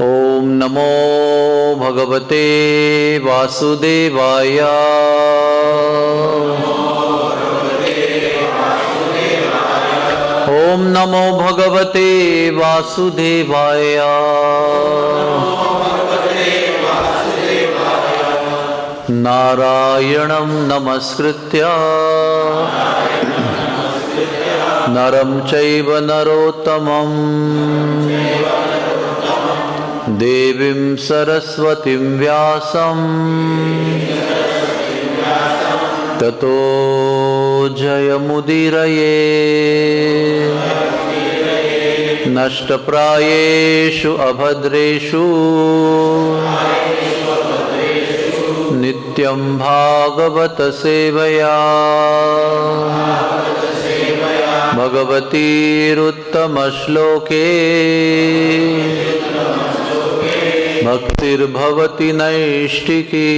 ओम नमो भगवते वासुदेवाय। ओम नमो भगवते वासुदेवाय। नारायणं नमस्कृत्य नरं चैव नरोत्तमं देवीं सरस्वतीं व्यासं ततो जयमुदीरये। नष्टप्रायेषु अभद्रेषु नित्यं भागवत सेवया भगवतीरुत्तमश्लोके भक्तिर्भवति नैष्टिकी।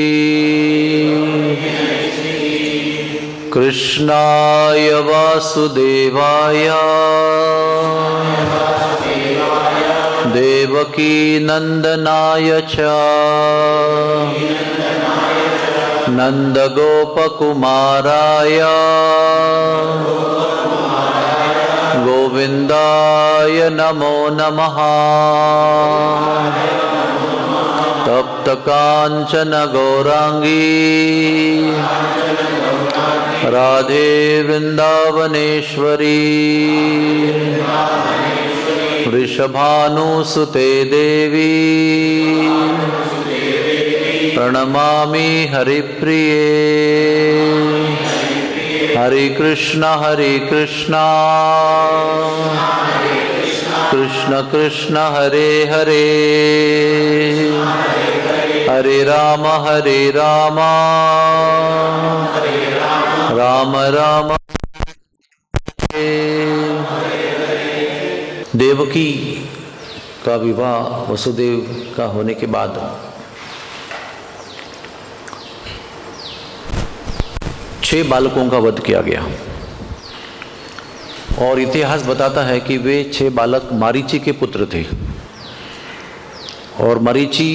कृष्णाय वासुदेवाय देवकी नंदनाय च नंदगोपकुमाराय गोविंदाय नमो नमः। तप्त कांचन गौरांगी राधे वृंदावनेश्वरी वृषभानुसुते देवी प्रणमामि हरिप्रिये। हरे कृष्ण कृष्ण कृष्ण हरे हरे हरे राम राम राम। देवकी का विवाह वसुदेव का होने के बाद 6 बालकों का वध किया गया और इतिहास बताता है कि वे 6 बालक मरीचि के पुत्र थे और मरीचि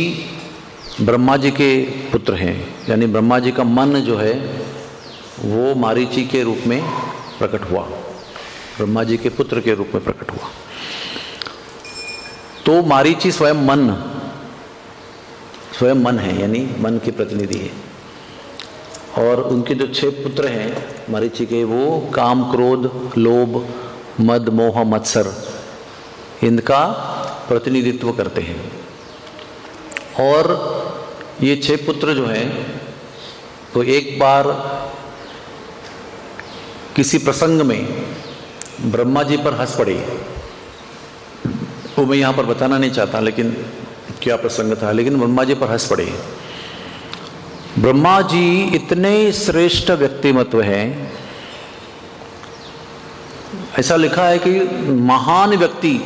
ब्रह्मा जी के पुत्र हैं, यानी ब्रह्मा जी का मन जो है वो मरीचि के रूप में प्रकट हुआ, ब्रह्मा जी के पुत्र के रूप में प्रकट हुआ। तो मरीचि स्वयं मन है, यानी मन के प्रतिनिधि है। और उनके जो 6 पुत्र हैं मरीचि के, वो काम, क्रोध, लोभ, मद, मोह, मत्सर, इनका प्रतिनिधित्व करते हैं। और ये 6 पुत्र जो हैं तो एक बार किसी प्रसंग में ब्रह्मा जी पर हंस पड़े। वो मैं यहाँ पर बताना नहीं चाहता लेकिन क्या प्रसंग था, लेकिन ब्रह्मा जी पर हंस पड़े। ब्रह्मा जी इतने श्रेष्ठ व्यक्तिमत्व हैं, ऐसा लिखा है कि महान व्यक्ति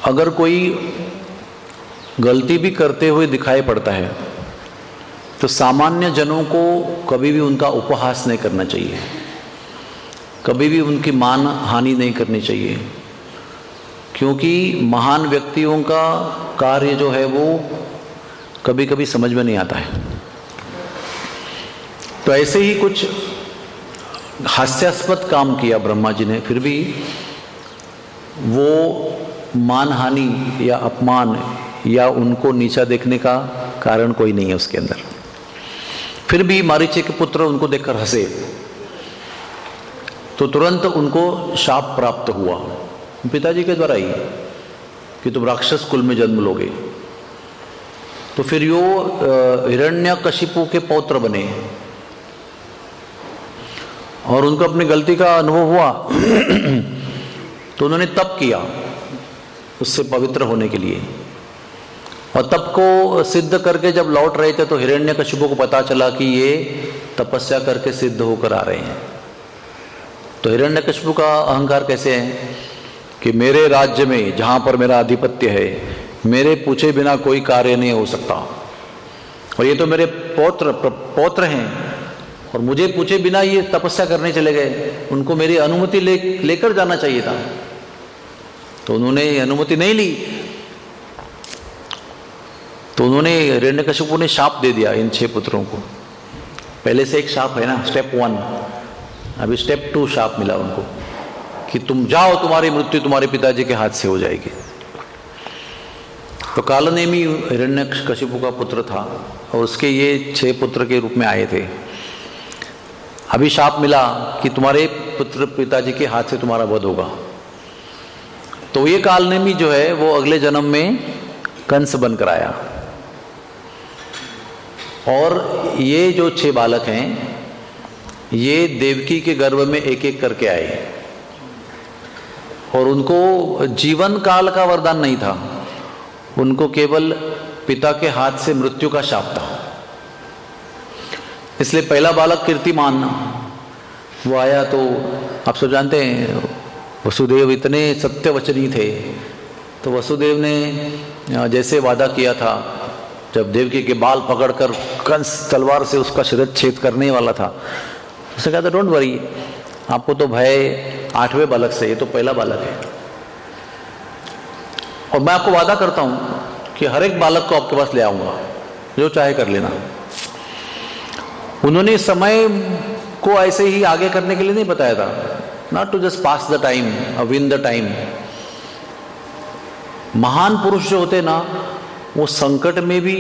अगर कोई गलती भी करते हुए दिखाई पड़ता है तो सामान्य जनों को कभी भी उनका उपहास नहीं करना चाहिए, कभी भी उनकी मान हानि नहीं करनी चाहिए, क्योंकि महान व्यक्तियों का कार्य जो है वो कभी कभी समझ में नहीं आता है। तो ऐसे ही कुछ हास्यास्पद काम किया ब्रह्मा जी ने, फिर भी वो मानहानि या अपमान या उनको नीचा देखने का कारण कोई नहीं है उसके अंदर। फिर भी मरीचि के पुत्र उनको देखकर हंसे तो तुरंत उनको शाप प्राप्त हुआ पिताजी के द्वारा ही कि तुम राक्षस कुल में जन्म लोगे। तो फिर यो हिरण्यकशिपु के पौत्र बने और उनको अपनी गलती का अनुभव हुआ तो उन्होंने तप किया उससे पवित्र होने के लिए। और तप को सिद्ध करके जब लौट रहे थे तो हिरण्यकशिपु को पता चला कि ये तपस्या करके सिद्ध होकर आ रहे हैं। तो हिरण्यकशिपु का अहंकार कैसे है कि मेरे राज्य में जहाँ पर मेरा आधिपत्य है, मेरे पूछे बिना कोई कार्य नहीं हो सकता, और ये तो मेरे पौत्र हैं और मुझे पूछे बिना ये तपस्या करने चले गए, उनको मेरी अनुमति लेकर जाना चाहिए था। तो उन्होंने अनुमति नहीं ली तो उन्होंने हिरण्यकशिपु ने शाप दे दिया इन 6 पुत्रों को। पहले से एक शाप है ना, स्टेप 1, अभी स्टेप 2 शाप मिला उनको कि तुम जाओ, तुम्हारी मृत्यु तुम्हारे पिताजी के हाथ से हो जाएगी। तो कालनेमी हिरण्यकशिपु का पुत्र था और उसके ये 6 पुत्र के रूप में आए थे। अभी शाप मिला कि तुम्हारे पुत्र पिताजी के हाथ से तुम्हारा वध होगा। तो ये कालनेमी जो है वो अगले जन्म में कंस बनकर आया। और ये जो 6 बालक हैं ये देवकी के गर्भ में एक एक करके आए और उनको जीवन काल का वरदान नहीं था, उनको केवल पिता के हाथ से मृत्यु का शाप था। इसलिए पहला बालक कीर्तिमान वो आया तो आप सब जानते हैं वसुदेव इतने सत्यवचनी थे, तो वसुदेव ने जैसे वादा किया था, जब देवकी के बाल पकड़कर कंस तलवार से उसका शिरच्छेद करने वाला था, उसने कहा था डोंट वरी, आपको तो भय 8वें बालक से, ये तो पहला बालक है और मैं आपको वादा करता हूं कि हर एक बालक को आपके पास ले आऊंगा, जो चाहे कर लेना। उन्होंने समय को ऐसे ही आगे करने के लिए नहीं बताया था, not to just pass the time और विन द टाइम। महान पुरुष जो होते ना, वो संकट में भी,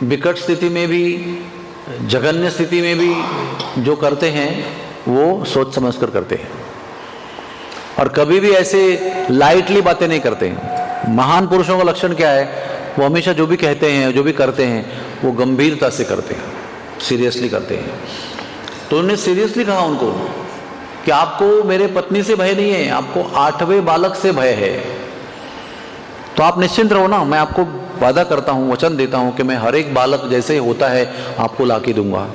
विकट स्थिति में भी, जघन्य स्थिति में भी जो करते हैं वो सोच समझ कर करते हैं और कभी भी ऐसे लाइटली बातें नहीं करते हैं। महान पुरुषों का लक्षण क्या है? वो हमेशा जो भी कहते हैं, जो भी करते हैं, वो गंभीरता से करते हैं, सीरियसली करते हैं। तो उन्होंने सीरियसली कहा उनको कि आपको मेरे पत्नी से भय नहीं है, आपको 8वें बालक से भय है। तो आप निश्चिंत रहो ना, मैं आपको वादा करता हूं, वचन देता हूं कि मैं हर एक बालक जैसे होता है आपको लाके दूंगा।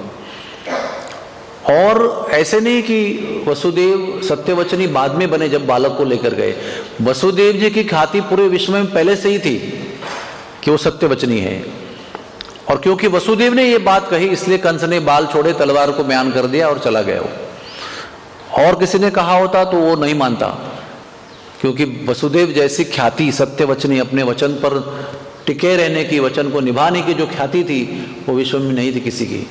और ऐसे नहीं कि वसुदेव सत्यवचनी बाद में बने जब बालक को लेकर गए, वसुदेव जी की ख्याति पूरे विश्व में पहले से ही थी कि वो सत्यवचनी है। और क्योंकि वसुदेव ने ये बात कही इसलिए कंस ने बाल छोड़े, तलवार को बयान कर दिया और चला गया वो। और किसी ने कहा होता तो वो नहीं मानता, क्योंकि वसुदेव जैसी ख्याति सत्यवचनी, अपने वचन पर टिके रहने की, वचन को निभाने की जो ख्याति थी वो विश्व में नहीं थी किसी की।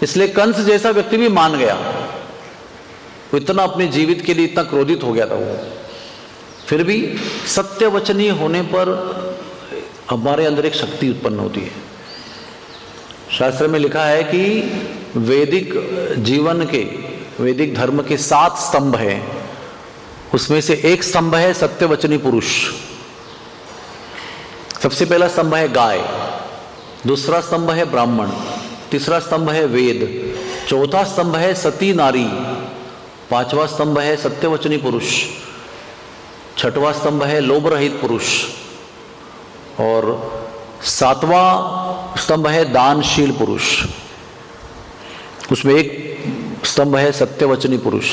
इसलिए कंस जैसा व्यक्ति भी मान गया, वो इतना अपने जीवित के लिए इतना क्रोधित हो गया था वो। फिर भी सत्यवचनी होने पर हमारे अंदर एक शक्ति उत्पन्न होती है। शास्त्र में लिखा है कि वैदिक जीवन के, वैदिक धर्म के 7 स्तंभ हैं, उसमें से एक स्तंभ है सत्यवचनी पुरुष। सबसे पहला स्तंभ है गाय, दूसरा स्तंभ है ब्राह्मण, तीसरा स्तंभ है वेद, चौथा स्तंभ है सती नारी, पांचवा स्तंभ है सत्यवचनी पुरुष, छठवां स्तंभ है लोभ रहित पुरुष और 7वां स्तंभ है दानशील पुरुष। उसमें एक स्तंभ है सत्यवचनी पुरुष।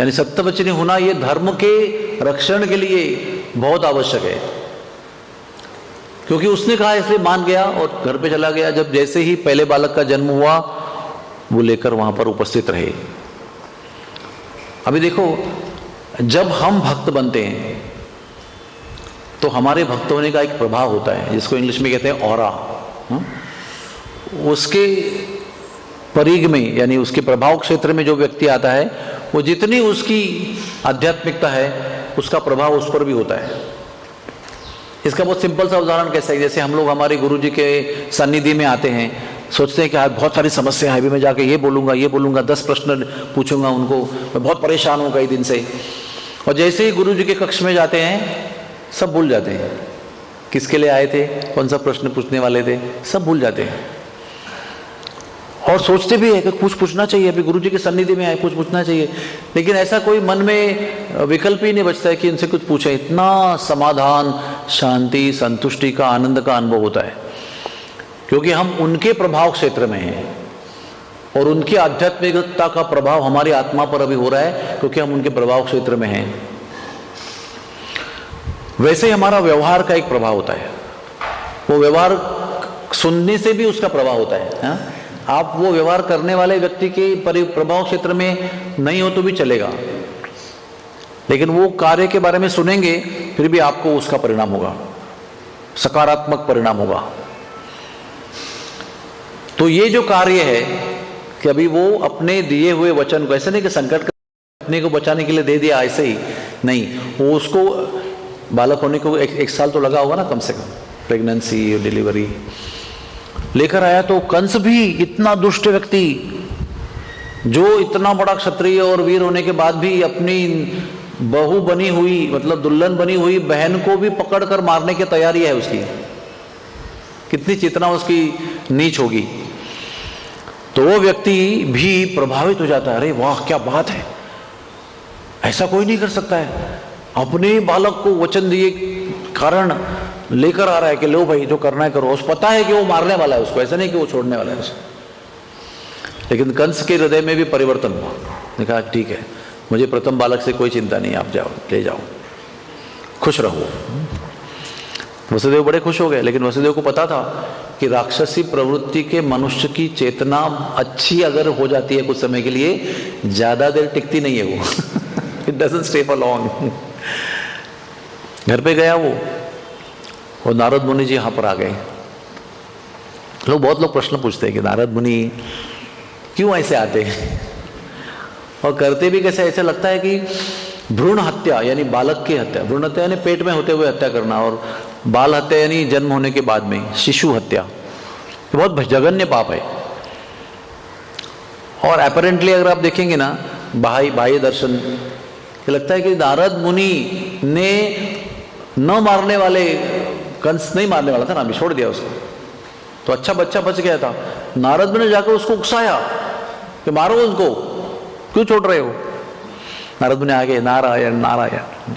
यानी सत्यवचनी होना ये धर्म के रक्षण के लिए बहुत आवश्यक है, क्योंकि उसने कहा इसलिए मान गया और घर पे चला गया। जब जैसे ही पहले बालक का जन्म हुआ वो लेकर वहां पर उपस्थित रहे। अभी देखो, जब हम भक्त बनते हैं तो हमारे भक्त होने का एक प्रभाव होता है जिसको इंग्लिश में कहते हैं ऑरा। उसके परिघ में, यानी उसके प्रभाव क्षेत्र में जो व्यक्ति आता है, वो जितनी उसकी आध्यात्मिकता है उसका प्रभाव उस पर भी होता है। इसका बहुत सिंपल सा उदाहरण कैसा है, जैसे हम लोग हमारे गुरुजी के सन्निधि में आते हैं, सोचते हैं कि आज बहुत सारी समस्या है, अभी मैं जाके ये बोलूंगा 10 प्रश्न पूछूंगा उनको, मैं बहुत परेशान हूँ कई दिन से। और जैसे ही गुरुजी के कक्ष में जाते हैं सब भूल जाते हैं, किसके लिए आए थे, कौन सा प्रश्न पूछने वाले थे, सब भूल जाते हैं। और सोचते भी है कि कुछ पूछना चाहिए, अभी गुरुजी के सन्निधि में आए, कुछ पूछना चाहिए, लेकिन ऐसा कोई मन में विकल्प ही नहीं बचता है कि इनसे कुछ पूछे। इतना समाधान, शांति, संतुष्टि का, आनंद का अनुभव होता है, क्योंकि हम उनके प्रभाव क्षेत्र में हैं और उनकी आध्यात्मिकता का प्रभाव हमारी आत्मा पर अभी हो रहा है, क्योंकि हम उनके प्रभाव क्षेत्र में हैं। वैसे ही हमारा व्यवहार का एक प्रभाव होता है, वो व्यवहार सुनने से भी उसका प्रभाव होता है। हा? आप वो व्यवहार करने वाले व्यक्ति के प्रभाव क्षेत्र में नहीं हो तो भी चलेगा, लेकिन वो कार्य के बारे में सुनेंगे फिर भी आपको उसका परिणाम होगा। सकारात्मक परिणाम होगा। तो ये जो कार्य है कि अभी वो अपने दिए हुए वचन को, ऐसे नहीं कि संकट अपने को बचाने के लिए दे दिया ऐसे ही नहीं, वो उसको बालक होने को एक साल तो लगा होगा ना कम से कम, प्रेगनेंसी डिलीवरी लेकर आया। तो कंस भी इतना दुष्ट व्यक्ति, जो इतना बड़ा क्षत्रिय और वीर होने के बाद भी अपनी बहू बनी हुई, मतलब दुल्हन बनी हुई बहन को भी पकड़कर मारने की तैयारी है उसकी, कितनी चेतना उसकी नीच होगी। तो वो व्यक्ति भी प्रभावित हो जाता है, अरे वाह क्या बात है, ऐसा कोई नहीं कर सकता है। अपने बालक को वचन दिए कारण लेकर आ रहा है कि लो भाई जो करना है करो। उसको पता है कि वो मारने वाला है उसको, ऐसा नहीं कि वो छोड़ने वाला है उसको। लेकिन कंस के हृदय में भी परिवर्तन हुआ। ने कहा ठीक है, मुझे प्रथम बालक से कोई चिंता नहीं, आप जाओ, ले जाओ, खुश रहो। वसुदेव बड़े खुश हो गए, लेकिन वसुदेव को पता था कि राक्षसी प्रवृत्ति के मनुष्य की चेतना अच्छी अगर हो जाती है कुछ समय के लिए, ज्यादा देर टिकती नहीं है वो। It doesn't stay for long. घर पे गया वो, और नारद मुनि जी यहाँ पर आ गए। बहुत लोग प्रश्न पूछते हैं कि नारद मुनि क्यों ऐसे आते हैं और करते भी कैसे। ऐसे लगता है कि भ्रूण हत्या यानी बालक की हत्या, भ्रूण हत्या यानी पेट में होते हुए हत्या करना, और बाल हत्या यानी जन्म होने के बाद में शिशु हत्या, ये बहुत जघन्य पाप है। और अपरेंटली अगर आप देखेंगे ना बाह्य दर्शन, ये लगता है कि नारद मुनि ने न मारने वाले, कंस नहीं मारने वाला था ना, अभी छोड़ दिया उसको, तो अच्छा बच्चा बच गया था। नारद मुनि ने जाकर उसको उकसाया कि मारो उसको, क्यों छोड़ रहे हो। नारद मुनि आगे नारायण नारायण।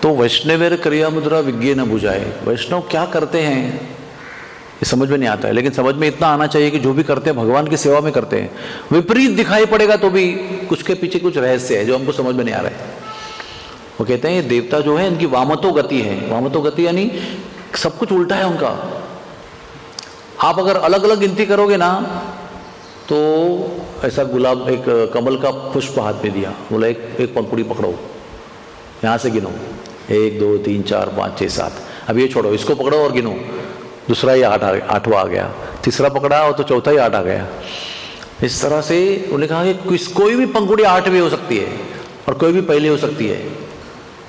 तो वैष्णवेर क्रिया मुद्रा विज्ञे न बुझाए। वैष्णव क्या करते हैं ये समझ में नहीं आता है, लेकिन समझ में इतना आना चाहिए कि जो भी करते हैं भगवान की सेवा में करते हैं। विपरीत दिखाई पड़ेगा तो भी कुछ के पीछे कुछ रहस्य है जो हमको समझ में नहीं आ रहा है। वो कहते हैं ये देवता जो है इनकी वामतो गति है। वामतो गति यानी सब कुछ उल्टा है उनका। आप अगर अलग अलग गिनती करोगे ना, तो ऐसा गुलाब, एक कमल का पुष्प हाथ में दिया, बोला एक पंखुड़ी पकड़ो, यहाँ से गिनो, 1 2 3 4 5 6 7, अब ये छोड़ो, इसको पकड़ो और गिनो, दूसरा ही आठवां आ गया, तीसरा पकड़ा और तो चौथा ही 8 आ गया। इस तरह से उन्होंने कहा कि कोई भी पंखुड़ी 8 भी हो सकती है और कोई भी पहले हो सकती है,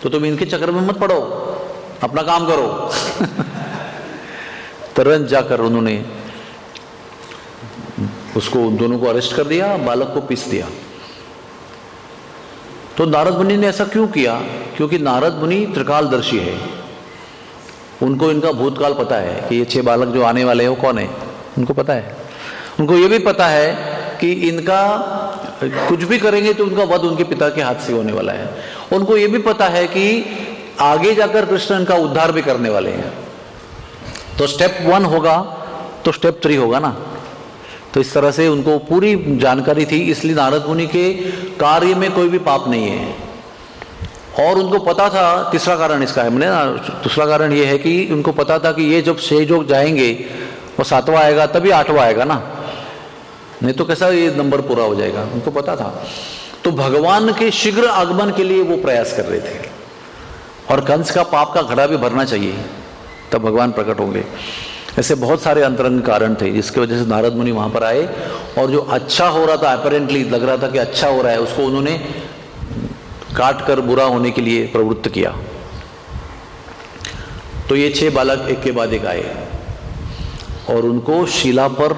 तो तुम इनके चक्कर में मत पड़ो, अपना काम करो। तुरंत जाकर उन्होंने उसको, उन दोनों को अरेस्ट कर दिया, बालक को पीस दिया। तो नारद मुनि ने ऐसा क्यों किया? क्योंकि नारद मुनि त्रिकालदर्शी है, उनको इनका भूतकाल पता है कि ये 6 बालक जो आने वाले हैं वो कौन है, उनको पता है। उनको ये भी पता है कि इनका कुछ भी करेंगे तो उनका वध उनके पिता के हाथ से होने वाला है। उनको ये भी पता है कि आगे जाकर कृष्ण इनका उद्धार भी करने वाले हैं। तो स्टेप 1 होगा तो स्टेप 3 होगा ना। तो इस तरह से उनको पूरी जानकारी थी, इसलिए नारद मुनि के कार्य में कोई भी पाप नहीं है। और उनको पता था, तीसरा कारण इसका है, मैंने ना दूसरा कारण ये है कि उनको पता था कि ये जब 6 जो जाएंगे वो 7वां आएगा तभी 8वां आएगा ना, नहीं तो कैसा ये नंबर पूरा हो जाएगा, उनको पता था। तो भगवान के शीघ्र आगमन के लिए वो प्रयास कर रहे थे, और कंस का पाप का घड़ा भी भरना चाहिए, तब भगवान प्रकट होंगे। ऐसे बहुत सारे अंतरंग कारण थे जिसकी वजह से नारद मुनि वहां पर आए, और जो अच्छा हो रहा था, अपरेंटली लग रहा था कि अच्छा हो रहा है, उसको उन्होंने काट कर बुरा होने के लिए प्रवृत्त किया। तो ये 6 बालक एक के बाद एक आए और उनको शिला पर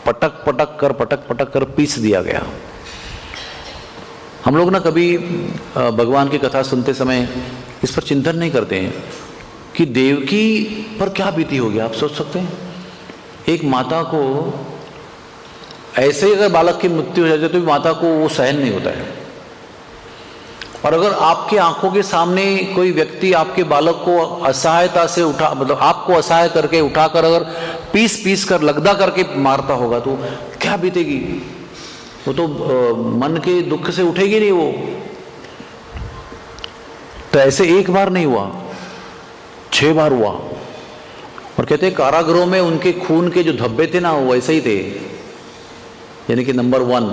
पटक पटक कर पीस दिया गया। हम लोग ना कभी भगवान की कथा सुनते समय इस पर चिंतन नहीं करते हैं कि देवकी पर क्या बीती होगी। आप सोच सकते हैं, एक माता को ऐसे ही अगर बालक की मृत्यु हो जाती तो माता को वो सहन नहीं होता है। और अगर आपके आंखों के सामने कोई व्यक्ति आपके बालक को असहायता से उठा, मतलब आपको असहाय करके उठाकर अगर पीस कर लगदा करके मारता होगा तो क्या बीतेगी। वो तो मन के दुख से उठेगी नहीं वो। तो ऐसे एक बार नहीं हुआ, 6 बार हुआ। और कहते हैं कारागृहों में उनके खून के जो धब्बे थे ना वो वैसे ही थे, यानी कि नंबर 1,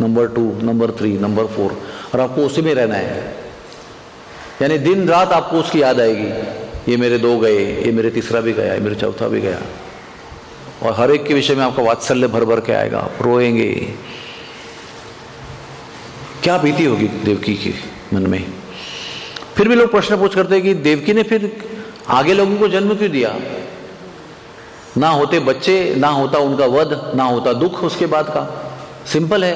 नंबर 2, नंबर 3, नंबर 4, और आपको उसी में रहना है। यानी दिन रात आपको उसकी याद आएगी ये मेरे 2 गए, ये मेरे तीसरा भी गया, ये मेरे चौथा भी गया, और हर एक के विषय में आपका वात्सल्य भर भर के आएगा, आप रोएंगे। क्या बीती होगी देवकी के मन में। फिर भी लोग प्रश्न पूछ करते हैं कि देवकी ने फिर आगे लोगों को जन्म क्यों दिया? ना होते बच्चे, ना होता उनका वध, ना होता दुख उसके बाद का। सिंपल है,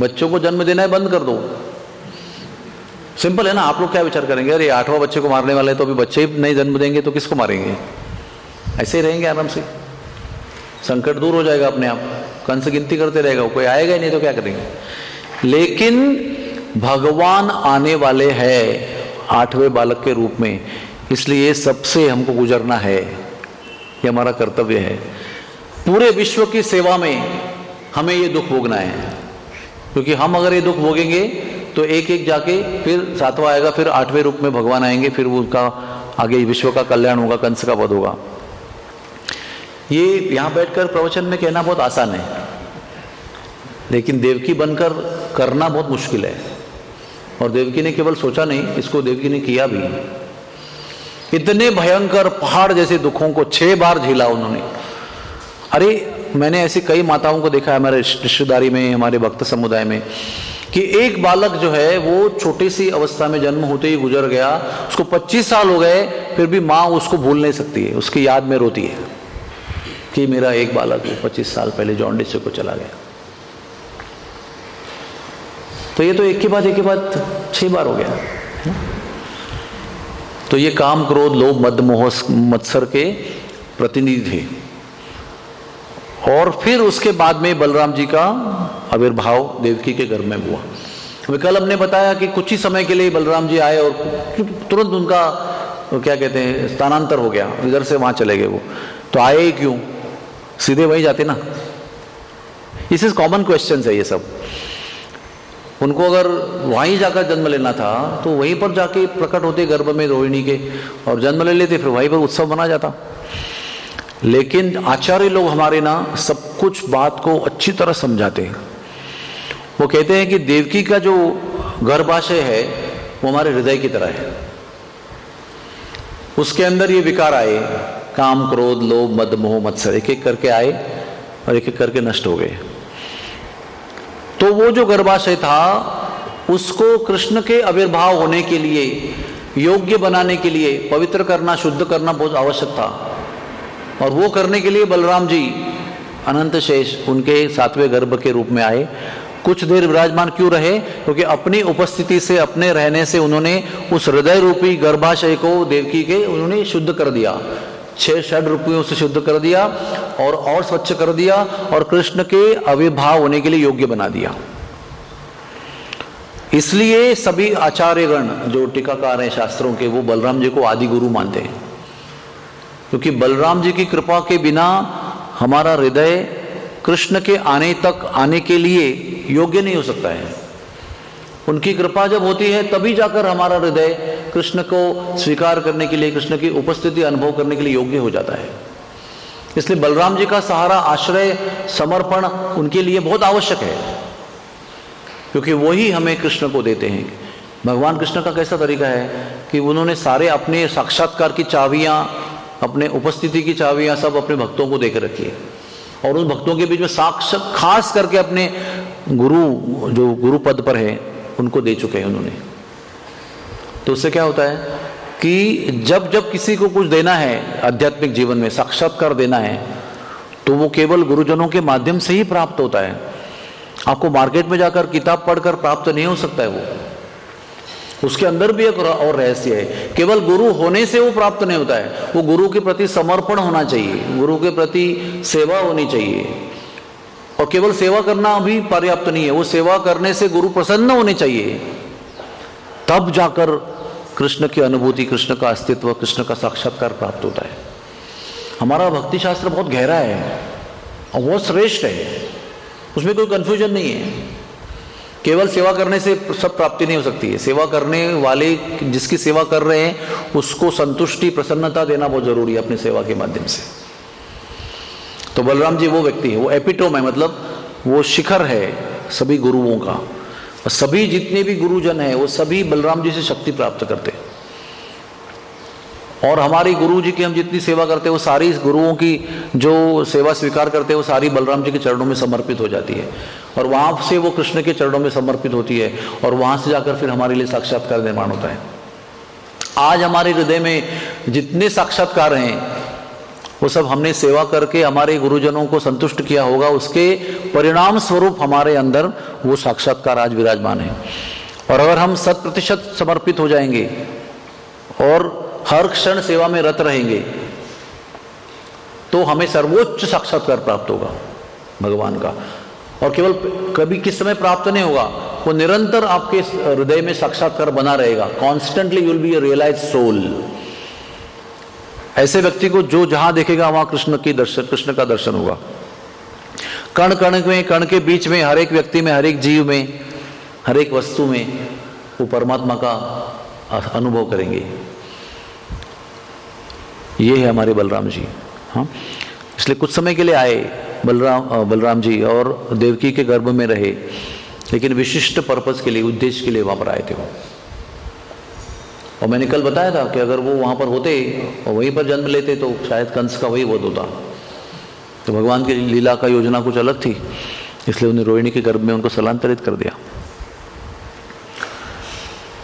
बच्चों को जन्म देना है बंद कर दो, सिंपल है ना। आप लोग क्या विचार करेंगे, अरे 8वां बच्चे को मारने वाले हैं, तो अभी बच्चे ही नहीं जन्म देंगे तो किसको मारेंगे? ऐसे ही रहेंगे आराम से, संकट दूर हो जाएगा अपने आप। कंस गिनती करते रहेगा, कोई आएगा ही नहीं तो क्या करेंगे। लेकिन भगवान आने वाले हैं 8वें बालक के रूप में, इसलिए सबसे हमको गुजरना है, ये हमारा कर्तव्य है। पूरे विश्व की सेवा में हमें ये दुख भोगना है, क्योंकि हम अगर ये दुख भोगेंगे तो एक एक जाके फिर 7वां आएगा, फिर 8वें रूप में भगवान आएंगे, फिर उनका आगे विश्व का कल्याण होगा, कंस का वध होगा। ये यहाँ बैठकर प्रवचन में कहना बहुत आसान है, लेकिन देवकी बनकर करना बहुत मुश्किल है। और देवकी ने केवल सोचा नहीं, इसको देवकी ने किया भी। इतने भयंकर पहाड़ जैसे दुखों को 6 बार झेला उन्होंने। अरे मैंने ऐसी कई माताओं को देखा है हमारे रिश्तेदारी में, हमारे भक्त समुदाय में, कि एक बालक जो है वो छोटी सी अवस्था में जन्म होते ही गुजर गया, उसको 25 साल हो गए, फिर भी माँ उसको भूल नहीं सकती है, उसकी याद में रोती है कि मेरा एक बालक 25 साल पहले जॉन्डिस से को चला गया। तो ये तो एक के बाद 6 बार हो गया। तो ये काम, क्रोध, लोभ, मद, मोह, मत्सर के प्रतिनिधि थे। और फिर उसके बाद में बलराम जी का आविर्भाव देवकी के गर्भ में हुआ। अभी कल हमने बताया कि कुछ ही समय के लिए बलराम जी आए और तुरंत उनका क्या कहते हैं स्थानांतर हो गया, इधर से वहां चले गए वो। तो आए ही क्यों, सीधे वहीं जाते ना। इस इज कॉमन क्वेश्चन है ये सब। उनको अगर वहीं जाकर जन्म लेना था तो वहीं पर जाके प्रकट होते गर्भ में रोहिणी के और जन्म ले लेते, फिर वहीं पर उत्सव मना जाता। लेकिन आचार्य लोग हमारे ना सब कुछ बात को अच्छी तरह समझाते हैं। वो कहते हैं कि देवकी का जो गर्भाशय है वो हमारे हृदय की तरह है। उसके अंदर ये विकार आए, काम, क्रोध, लोभ, मद, मोह, मत्सर, एक एक करके आए और एक एक करके नष्ट हो गए। तो वो जो गर्भाशय था उसको कृष्ण के आविर्भाव होने के लिए, योग्य बनाने के लिए, पवित्र करना, शुद्ध करना बहुत आवश्यक था। और वो करने के लिए बलराम जी अनंत शेष उनके 7वें गर्भ के रूप में आए। कुछ देर विराजमान क्यों रहे? क्योंकि अपनी उपस्थिति से, अपने रहने से उन्होंने उस हृदय रूपी गर्भाशय को देवकी के उन्होंने शुद्ध कर दिया, 6 षड रूपियों से शुद्ध कर दिया और स्वच्छ कर दिया और कृष्ण के आविर्भाव होने के लिए योग्य बना दिया। इसलिए सभी आचार्यगण जो टीकाकार हैं शास्त्रों के, वो बलराम जी को आदि गुरु मानते हैं, क्योंकि बलराम जी की कृपा के बिना हमारा हृदय कृष्ण के आने तक आने के लिए योग्य नहीं हो सकता है। उनकी कृपा जब होती है तभी जाकर हमारा हृदय कृष्ण को स्वीकार करने के लिए, कृष्ण की उपस्थिति अनुभव करने के लिए योग्य हो जाता है। इसलिए बलराम जी का सहारा, आश्रय, समर्पण उनके लिए बहुत आवश्यक है, क्योंकि वही हमें कृष्ण को देते हैं। भगवान कृष्ण का कैसा तरीका है कि उन्होंने सारे अपने साक्षात्कार की चाबियां, अपने उपस्थिति की चाबियां सब अपने भक्तों को देकर रखी है। और उन भक्तों के बीच में साक्षात खास करके अपने गुरु जो गुरु पद पर है उनको दे चुके हैं उन्होंने। तो उससे क्या होता है कि जब जब किसी को कुछ देना है आध्यात्मिक जीवन में, साक्षात्कार देना है, तो वो केवल गुरुजनों के माध्यम से ही प्राप्त होता है। आपको मार्केट में जाकर किताब पढ़कर प्राप्त नहीं हो सकता है वो। उसके अंदर भी एक और रहस्य है, केवल गुरु होने से वो प्राप्त नहीं होता है। वो गुरु के प्रति समर्पण होना चाहिए, गुरु के प्रति सेवा होनी चाहिए। और केवल सेवा करना भी पर्याप्त नहीं है, वो सेवा करने से गुरु प्रसन्न होने चाहिए, तब जाकर कृष्ण की अनुभूति, कृष्ण का अस्तित्व, कृष्ण का साक्षात्कार प्राप्त होता है। हमारा भक्ति शास्त्र बहुत गहरा है और बहुत श्रेष्ठ है, उसमें कोई कंफ्यूजन नहीं है। केवल सेवा करने से सब प्राप्ति नहीं हो सकती है। सेवा करने वाले, जिसकी सेवा कर रहे हैं, उसको संतुष्टि, प्रसन्नता देना बहुत जरूरी है अपनी सेवा के माध्यम से। तो बलराम जी वो व्यक्ति है, वो एपिटोम है, मतलब वो शिखर है सभी गुरुओं का। और सभी जितने भी गुरुजन हैं वो सभी बलराम जी से शक्ति प्राप्त करते हैं। और हमारी गुरु जी की हम जितनी सेवा करते हैं वो सारी गुरुओं की जो सेवा स्वीकार करते हैं वो सारी बलराम जी के चरणों में समर्पित हो जाती है, और वहाँ से वो कृष्ण के चरणों में समर्पित होती है, और वहाँ से जाकर फिर हमारे लिए साक्षात्कार निर्माण होता है। आज हमारे हृदय में जितने साक्षात्कार हैं वो सब हमने सेवा करके हमारे गुरुजनों को संतुष्ट किया होगा, उसके परिणाम स्वरूप हमारे अंदर वो साक्षात्कार आज विराजमान है। और अगर हम 100% समर्पित हो जाएंगे और हर क्षण सेवा में रत रहेंगे तो हमें सर्वोच्च साक्षात्कार प्राप्त होगा भगवान का। और केवल कभी किस समय प्राप्त नहीं होगा, वो निरंतर आपके हृदय में साक्षात्कार बना रहेगा। Constantly you will be a realized soul. ऐसे व्यक्ति को जो जहां देखेगा वहां कृष्ण का दर्शन होगा। कण कण में, कण के बीच में, हर एक व्यक्ति में, हर एक जीव में, हर एक वस्तु में वो परमात्मा का अनुभव करेंगे। ये है हमारे बलराम जी। हाँ, इसलिए कुछ समय के लिए आए बलराम जी और देवकी के गर्भ में रहे, लेकिन विशिष्ट पर्पस के लिए, उद्देश्य के लिए वहां पर आए थे वो। और मैंने कल बताया था कि अगर वो वहां पर होते और वहीं पर जन्म लेते तो शायद कंस का वही वध होता। तो भगवान की लीला का योजना कुछ अलग थी, इसलिए उन्हें रोहिणी के गर्भ में उनको स्थलांतरित कर दिया।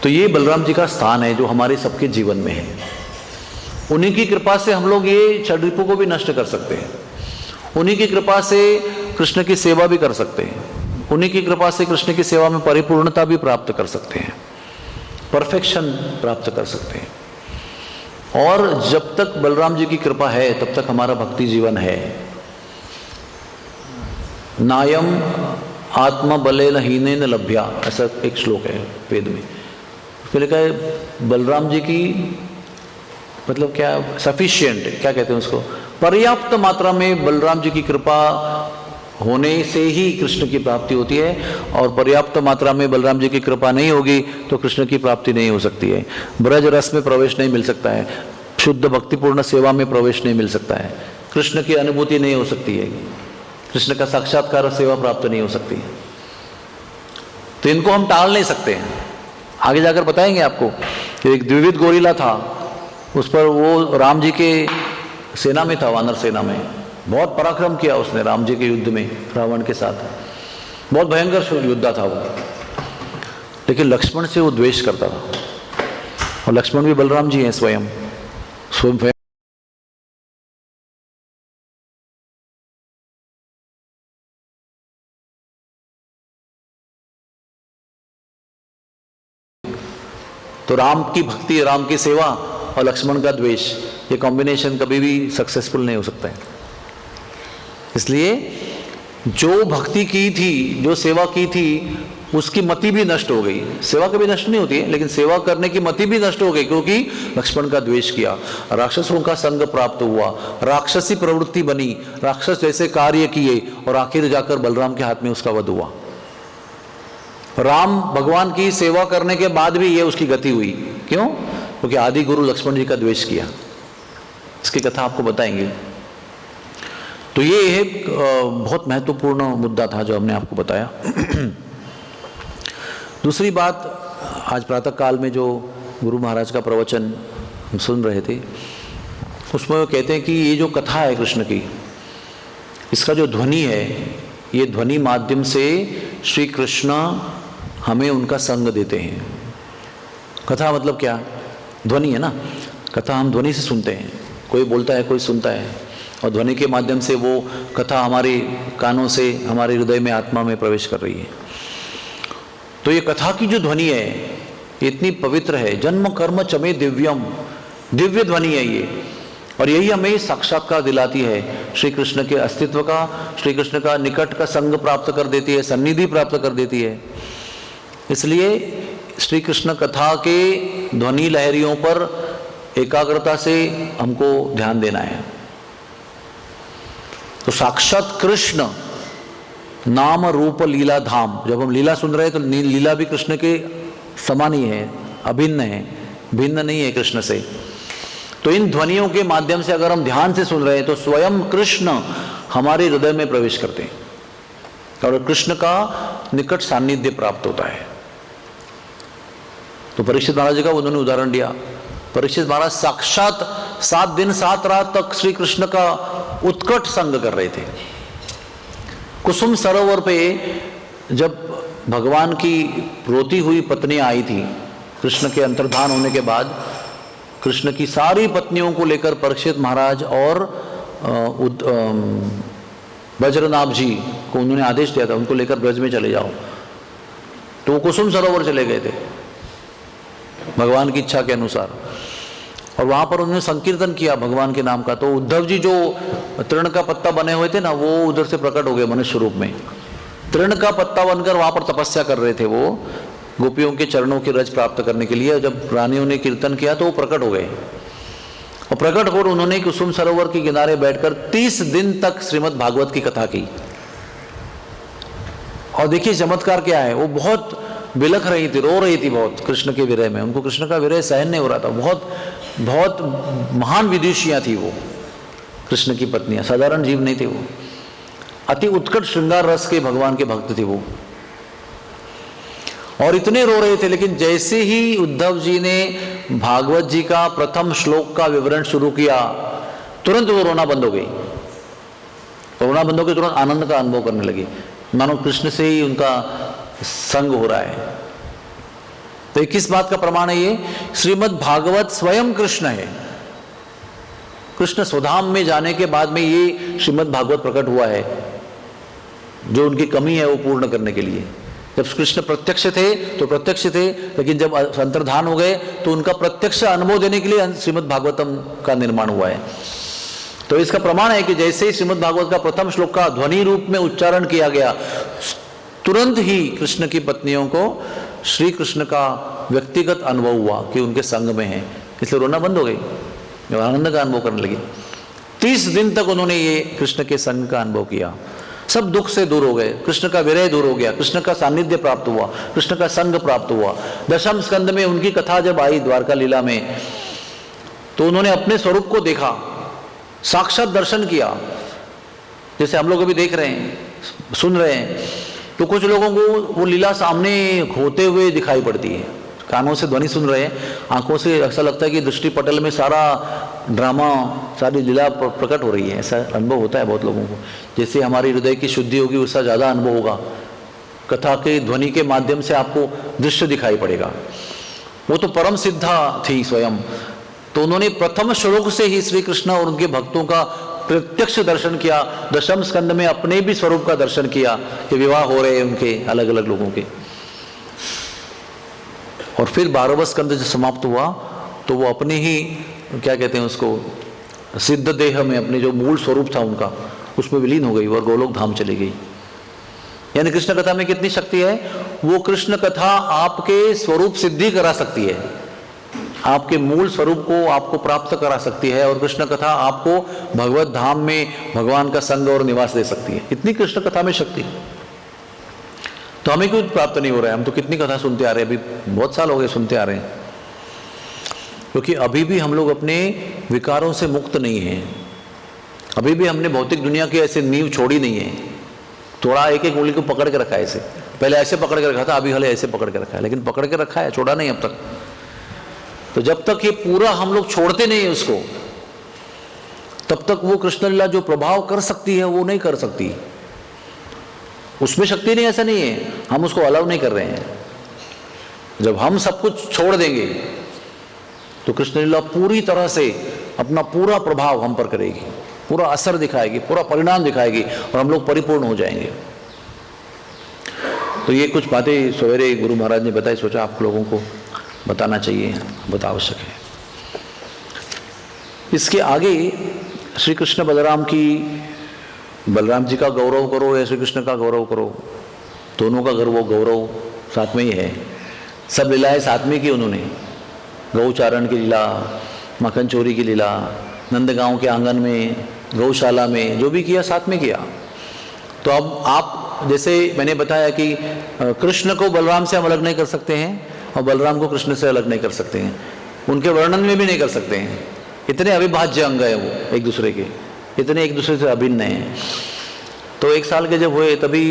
तो ये बलराम जी का स्थान है जो हमारे सबके जीवन में है। उन्हीं की कृपा से हम लोग ये षड्रिपु को भी नष्ट कर सकते हैं, उन्हीं की कृपा से कृष्ण की सेवा भी कर सकते हैं, उन्हीं की कृपा से कृष्ण की सेवा में परिपूर्णता भी प्राप्त कर सकते हैं, परफेक्शन प्राप्त कर सकते हैं। और जब तक बलराम जी की कृपा है तब तक हमारा भक्ति जीवन है। नायम आत्मा बलेन हीनेन लभ्या, ऐसा एक श्लोक है वेद में। उसमें लिखा है बलराम जी की मतलब क्या, सफिशिएंट, क्या कहते हैं उसको, पर्याप्त मात्रा में बलराम जी की कृपा होने से ही कृष्ण की प्राप्ति होती है, और पर्याप्त मात्रा में बलराम जी की कृपा नहीं होगी तो कृष्ण की प्राप्ति नहीं हो सकती है। ब्रज रस में प्रवेश नहीं मिल सकता है, शुद्ध भक्तिपूर्ण सेवा में प्रवेश नहीं मिल सकता है, कृष्ण की अनुभूति नहीं हो सकती है, कृष्ण का साक्षात्कार और सेवा प्राप्त नहीं हो सकती है। तो इनको हम टाल नहीं सकते हैं। आगे जाकर बताएंगे आपको कि एक द्विविध गोरिल्ला था, उस पर वो राम जी के सेना में था, वानर सेना में, बहुत पराक्रम किया उसने राम जी के युद्ध में रावण के साथ, बहुत भयंकर युद्ध था वो। लेकिन लक्ष्मण से वो द्वेष करता था, और लक्ष्मण भी बलराम जी हैं स्वयं। तो राम की भक्ति, राम की सेवा और लक्ष्मण का द्वेष, ये कॉम्बिनेशन कभी भी सक्सेसफुल नहीं हो सकता है। इसलिए जो भक्ति की थी, जो सेवा की थी, उसकी मति भी नष्ट हो गई। सेवा कभी नष्ट नहीं होती है, लेकिन सेवा करने की मति भी नष्ट हो गई, क्योंकि लक्ष्मण का द्वेष किया, राक्षसों का संग प्राप्त हुआ, राक्षसी प्रवृत्ति बनी, राक्षस जैसे कार्य किए, और आखिर जाकर बलराम के हाथ में उसका वध हुआ। राम भगवान की सेवा करने के बाद भी ये उसकी गति हुई। क्यों? क्योंकि आदि गुरु लक्ष्मण जी का द्वेष किया। इसकी कथा आपको बताएंगे। तो ये एक बहुत महत्वपूर्ण मुद्दा था जो हमने आपको बताया। दूसरी बात, आज प्रातः काल में जो गुरु महाराज का प्रवचन हम सुन रहे थे, उसमें वो कहते हैं कि ये जो कथा है कृष्ण की, इसका जो ध्वनि है, ये ध्वनि माध्यम से श्री कृष्ण हमें उनका संग देते हैं। कथा मतलब क्या? ध्वनि है ना। कथा हम ध्वनि से सुनते हैं, कोई बोलता है, कोई सुनता है, और ध्वनि के माध्यम से वो कथा हमारे कानों से हमारे हृदय में, आत्मा में प्रवेश कर रही है। तो ये कथा की जो ध्वनि है ये इतनी पवित्र है। जन्म कर्म चमे दिव्यम, दिव्य ध्वनि है ये, और यही हमें साक्षात्कार दिलाती है श्री कृष्ण के अस्तित्व का, श्री कृष्ण का निकट का संग प्राप्त कर देती है, सन्निधि प्राप्त कर देती है। इसलिए श्री कृष्ण कथा के ध्वनि लहरियों पर एकाग्रता से हमको ध्यान देना है। तो साक्षात कृष्ण नाम रूप लीला धाम, जब हम लीला सुन रहे हैं तो लीला भी कृष्ण के समान ही है, अभिन्न है, भिन्न नहीं है कृष्ण से। तो इन ध्वनियों के माध्यम से अगर हम ध्यान से सुन रहे हैं तो स्वयं कृष्ण हमारे हृदय में प्रवेश करते हैं और कृष्ण का निकट सान्निध्य प्राप्त होता है। तो परीक्षित महाराज जी का उन्होंने उदाहरण दिया परीक्षित महाराज साक्षात 7 दिन 7 रात तक श्री कृष्ण का उत्कट संग कर रहे थे। कुसुम सरोवर पे जब भगवान की रोती हुई पत्नियां आई थी, कृष्ण के अंतर्धान होने के बाद कृष्ण की सारी पत्नियों को लेकर परीक्षित महाराज और वज्रनाभ जी को उन्होंने आदेश दिया था, उनको लेकर ब्रज में चले जाओ। तो वो कुसुम सरोवर चले गए थे भगवान की इच्छा के अनुसार, और वहां पर उन्होंने संकीर्तन किया भगवान के नाम का। तो उद्धव जी जो तृण का पत्ता बने हुए थे ना, वो उधर से प्रकट हो गए मनुष्य रूप में। तृण का पत्ता बनकर वहां पर तपस्या कर रहे थे वो, गोपियों के चरणों की रज प्राप्त करने के लिए। जब रानियों ने कीर्तन किया तो वो प्रकट हो गए, और प्रकट होकर उन्होंने कुसुम सरोवर के किनारे बैठकर 30 दिन तक श्रीमद् भागवत की कथा की। और देखिए चमत्कार क्या है, वो बहुत बिलख रही थी, रो रही थी बहुत कृष्ण के विरह में। उनको कृष्ण का विरह सहन नहीं हो रहा था। बहुत बहुत महान विदुषियां थी वो कृष्ण की पत्नियां, साधारण जीव नहीं थे वो। अति उत्कट श्रृंगार रस के भगवान के भक्त थे वो, और इतने रो रहे थे। लेकिन जैसे ही उद्धव जी ने भागवत जी का प्रथम श्लोक का विवरण शुरू किया, तुरंत वो रोना बंद हो गई। रोना बंद हो गई, तुरंत आनंद का अनुभव करने लगी, मानो कृष्ण से ही उनका संग हो रहा है। तो किस बात का प्रमाण है ये? श्रीमद् भागवत स्वयं कृष्ण है। कृष्ण स्वधाम में जाने के बाद में ये श्रीमद् भागवत प्रकट हुआ है, जो उनकी कमी है वो पूर्ण करने के लिए। जब कृष्ण प्रत्यक्ष थे तो प्रत्यक्ष थे, लेकिन जब अंतर्धान हो गए तो उनका प्रत्यक्ष अनुभव देने के लिए श्रीमद् भागवतम का निर्माण हुआ है। तो इसका प्रमाण है कि जैसे ही श्रीमद् भागवत का प्रथम श्लोक का ध्वनि रूप में उच्चारण किया गया, तुरंत ही कृष्ण की पत्नियों को श्री कृष्ण का व्यक्तिगत अनुभव हुआ कि उनके संग में है, इसलिए रोना बंद हो गई, आनंद का अनुभव करने लगी। 30 दिन तक उन्होंने ये कृष्ण के संग का अनुभव किया। सब दुख से दूर हो गए, कृष्ण का विरह दूर हो गया, कृष्ण का सानिध्य प्राप्त हुआ, कृष्ण का संग प्राप्त हुआ। दशम स्कंद में उनकी कथा जब आई द्वारका लीला में, तो उन्होंने अपने स्वरूप को देखा, साक्षात दर्शन किया, जैसे हम लोग अभी देख रहे हैं, सुन रहे हैं। तो कुछ लोगों को वो लीला सामने होते हुए दिखाई पड़ती है, कानों से ध्वनि सुन रहे हैं, आंखों से ऐसा लगता है कि दृष्टि पटल में सारा ड्रामा, सारी लीला प्रकट हो रही है। ऐसा अनुभव होता है बहुत लोगों को। जैसे हमारी हृदय की शुद्धि होगी उसका ज़्यादा अनुभव होगा। कथा के ध्वनि के माध्यम से आपको दृश्य दिखाई पड़ेगा। वो तो परम सिद्धा थी स्वयं, तो उन्होंने प्रथम श्लोक से ही श्री कृष्ण और उनके भक्तों का प्रत्यक्ष दर्शन किया। दशम स्कंद में अपने भी स्वरूप का दर्शन किया कि विवाह हो रहे हैं उनके अलग अलग लोगों के। और फिर 12वां स्कंद जब समाप्त हुआ तो वो अपने ही क्या कहते हैं उसको, सिद्ध देह में, अपने जो मूल स्वरूप था उनका, उसमें विलीन हो गई और गोलोक धाम चली गई। यानी कृष्ण कथा में कितनी शक्ति है? वो कृष्ण कथा आपके स्वरूप सिद्धि करा सकती है, आपके मूल स्वरूप को आपको प्राप्त करा सकती है, और कृष्ण कथा आपको भगवत धाम में भगवान का संग और निवास दे सकती है। इतनी कृष्ण कथा में शक्ति। तो हमें क्यों प्राप्त नहीं हो रहा है? हम तो कितनी कथा सुनते आ रहे हैं, अभी बहुत साल हो गए सुनते आ रहे हैं, क्योंकि अभी भी हम लोग अपने विकारों से मुक्त नहीं हैं। अभी भी हमने भौतिक दुनिया की ऐसे नींव छोड़ी नहीं है। थोड़ा एक एक उंगली को पकड़ के रखा है, ऐसे पहले ऐसे पकड़ के रखा था, अभी हले ऐसे पकड़ के रखा है, लेकिन पकड़ के रखा है, छोड़ा नहीं अब तक। तो जब तक ये पूरा हम लोग छोड़ते नहीं है उसको, तब तक वो कृष्ण लीला जो प्रभाव कर सकती है वो नहीं कर सकती। उसमें शक्ति नहीं, ऐसा नहीं है, हम उसको अलाउ नहीं कर रहे हैं। जब हम सब कुछ छोड़ देंगे तो कृष्ण लीला पूरी तरह से अपना पूरा प्रभाव हम पर करेगी, पूरा असर दिखाएगी, पूरा परिणाम दिखाएगी, और हम लोग परिपूर्ण हो जाएंगे। तो ये कुछ बातें सवेरे गुरु महाराज ने बताई, सोचा आप लोगों को बताना चाहिए, बहुत आवश्यक है। इसके आगे श्री कृष्ण बलराम की, बलराम जी का गौरव करो या श्री कृष्ण का गौरव करो, दोनों का गौरव साथ में ही है। सब लीलाएं साथ में की उन्होंने, गौचारण की लीला, मक्खन चोरी की लीला, नंदगांव के आंगन में, गौशाला में, जो भी किया साथ में किया। तो अब आप, जैसे मैंने बताया कि कृष्ण को बलराम से हम अलग नहीं कर सकते हैं, और बलराम को कृष्ण से अलग नहीं कर सकते हैं, उनके वर्णन में भी नहीं कर सकते हैं। इतने अविभाज्य अंग है वो एक दूसरे के, इतने एक दूसरे से अभिन्न हैं। तो 1 साल के जब हुए तभी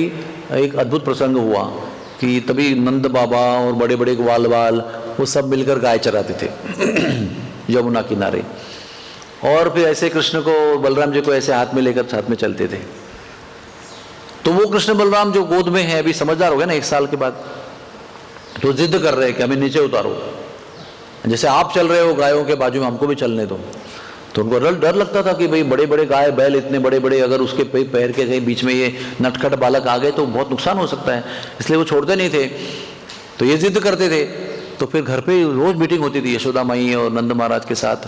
एक अद्भुत प्रसंग हुआ कि तभी नंद बाबा और बड़े बड़े ग्वाल वाल वो सब मिलकर गाय चराते थे। यमुना किनारे। और फिर ऐसे कृष्ण को, बलराम जी को ऐसे हाथ में लेकर साथ में चलते थे। तो वो कृष्ण बलराम जो गोद में है, अभी समझदार हो गए ना 1 साल के बाद, तो जिद कर रहे हैं कि हमें नीचे उतारो, जैसे आप चल रहे हो गायों के बाजू में, हमको भी चलने दो। तो उनको डर लगता था कि भाई बड़े बड़े गाय बैल इतने बड़े बड़े, अगर उसके पैर के कहीं बीच में ये नटखट बालक आ गए तो बहुत नुकसान हो सकता है, इसलिए वो छोड़ते नहीं थे। तो ये जिद करते थे। तो फिर घर पे रोज मीटिंग होती थी यशोदा माई और नंद महाराज के साथ।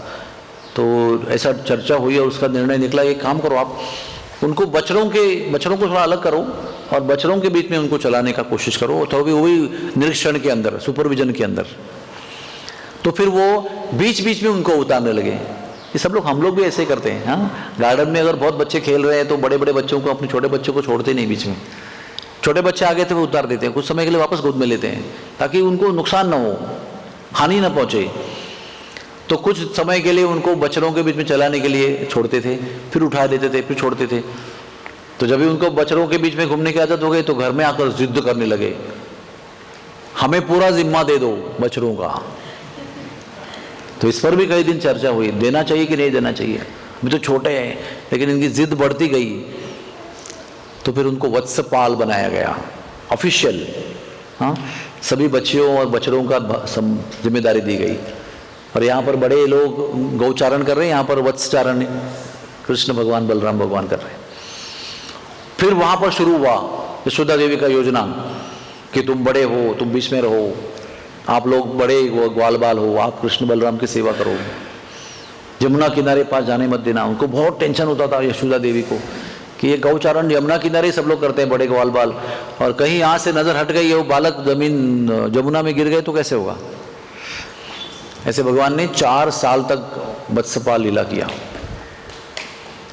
तो ऐसा चर्चा हुई और उसका निर्णय निकला, एक काम करो आप उनको बछड़ों को थोड़ा अलग करो और बछड़ों के बीच में उनको चलाने का कोशिश करो, तो भी वही निरीक्षण के अंदर, सुपरविजन के अंदर। तो फिर वो बीच बीच में उनको उतारने लगे। ये सब लोग, हम लोग भी ऐसे करते हैं। हाँ, गार्डन में अगर बहुत बच्चे खेल रहे हैं तो बड़े बड़े बच्चों को, अपने छोटे बच्चों को छोड़ते नहीं बीच में। छोटे बच्चे आ गए थे वो उतार देते हैं, कुछ समय के लिए वापस गोद में लेते हैं ताकि उनको नुकसान ना हो, हानि ना पहुंचे। तो कुछ समय के लिए उनको बछड़ों के बीच में चलाने के लिए छोड़ते थे, फिर उठा देते थे, फिर छोड़ते थे। तो जब भी उनको बछड़ों के बीच में घूमने की आदत हो गई तो घर में आकर जिद करने लगे, हमें पूरा जिम्मा दे दो बछड़ों का। तो इस पर भी कई दिन चर्चा हुई, देना चाहिए कि नहीं देना चाहिए, अभी तो छोटे हैं। लेकिन इनकी जिद बढ़ती गई तो फिर उनको वत्सपाल बनाया गया, ऑफिशियल। हाँ, सभी बच्चियों और बछड़ों का जिम्मेदारी दी गई। और यहाँ पर बड़े लोग गौचारण कर रहे हैं, यहाँ पर वत्सचारण कृष्ण भगवान बलराम भगवान कर रहे हैं। फिर वहाँ पर शुरू हुआ यशोदा देवी का योजना कि तुम बड़े हो, तुम बीच में रहो, आप लोग बड़े ग्वाल बाल हो, आप कृष्ण बलराम की सेवा करो, यमुना किनारे पास जाने मत देना। उनको बहुत टेंशन होता था यशोदा देवी को कि ये गौचारण यमुना किनारे सब लोग करते हैं, बड़े ग्वाल बाल, और कहीं यहाँ से नजर हट गई, वो बालक जमीन यमुना में गिर गए तो कैसे होगा। ऐसे भगवान ने 4 साल तक वत्सपाल लीला किया।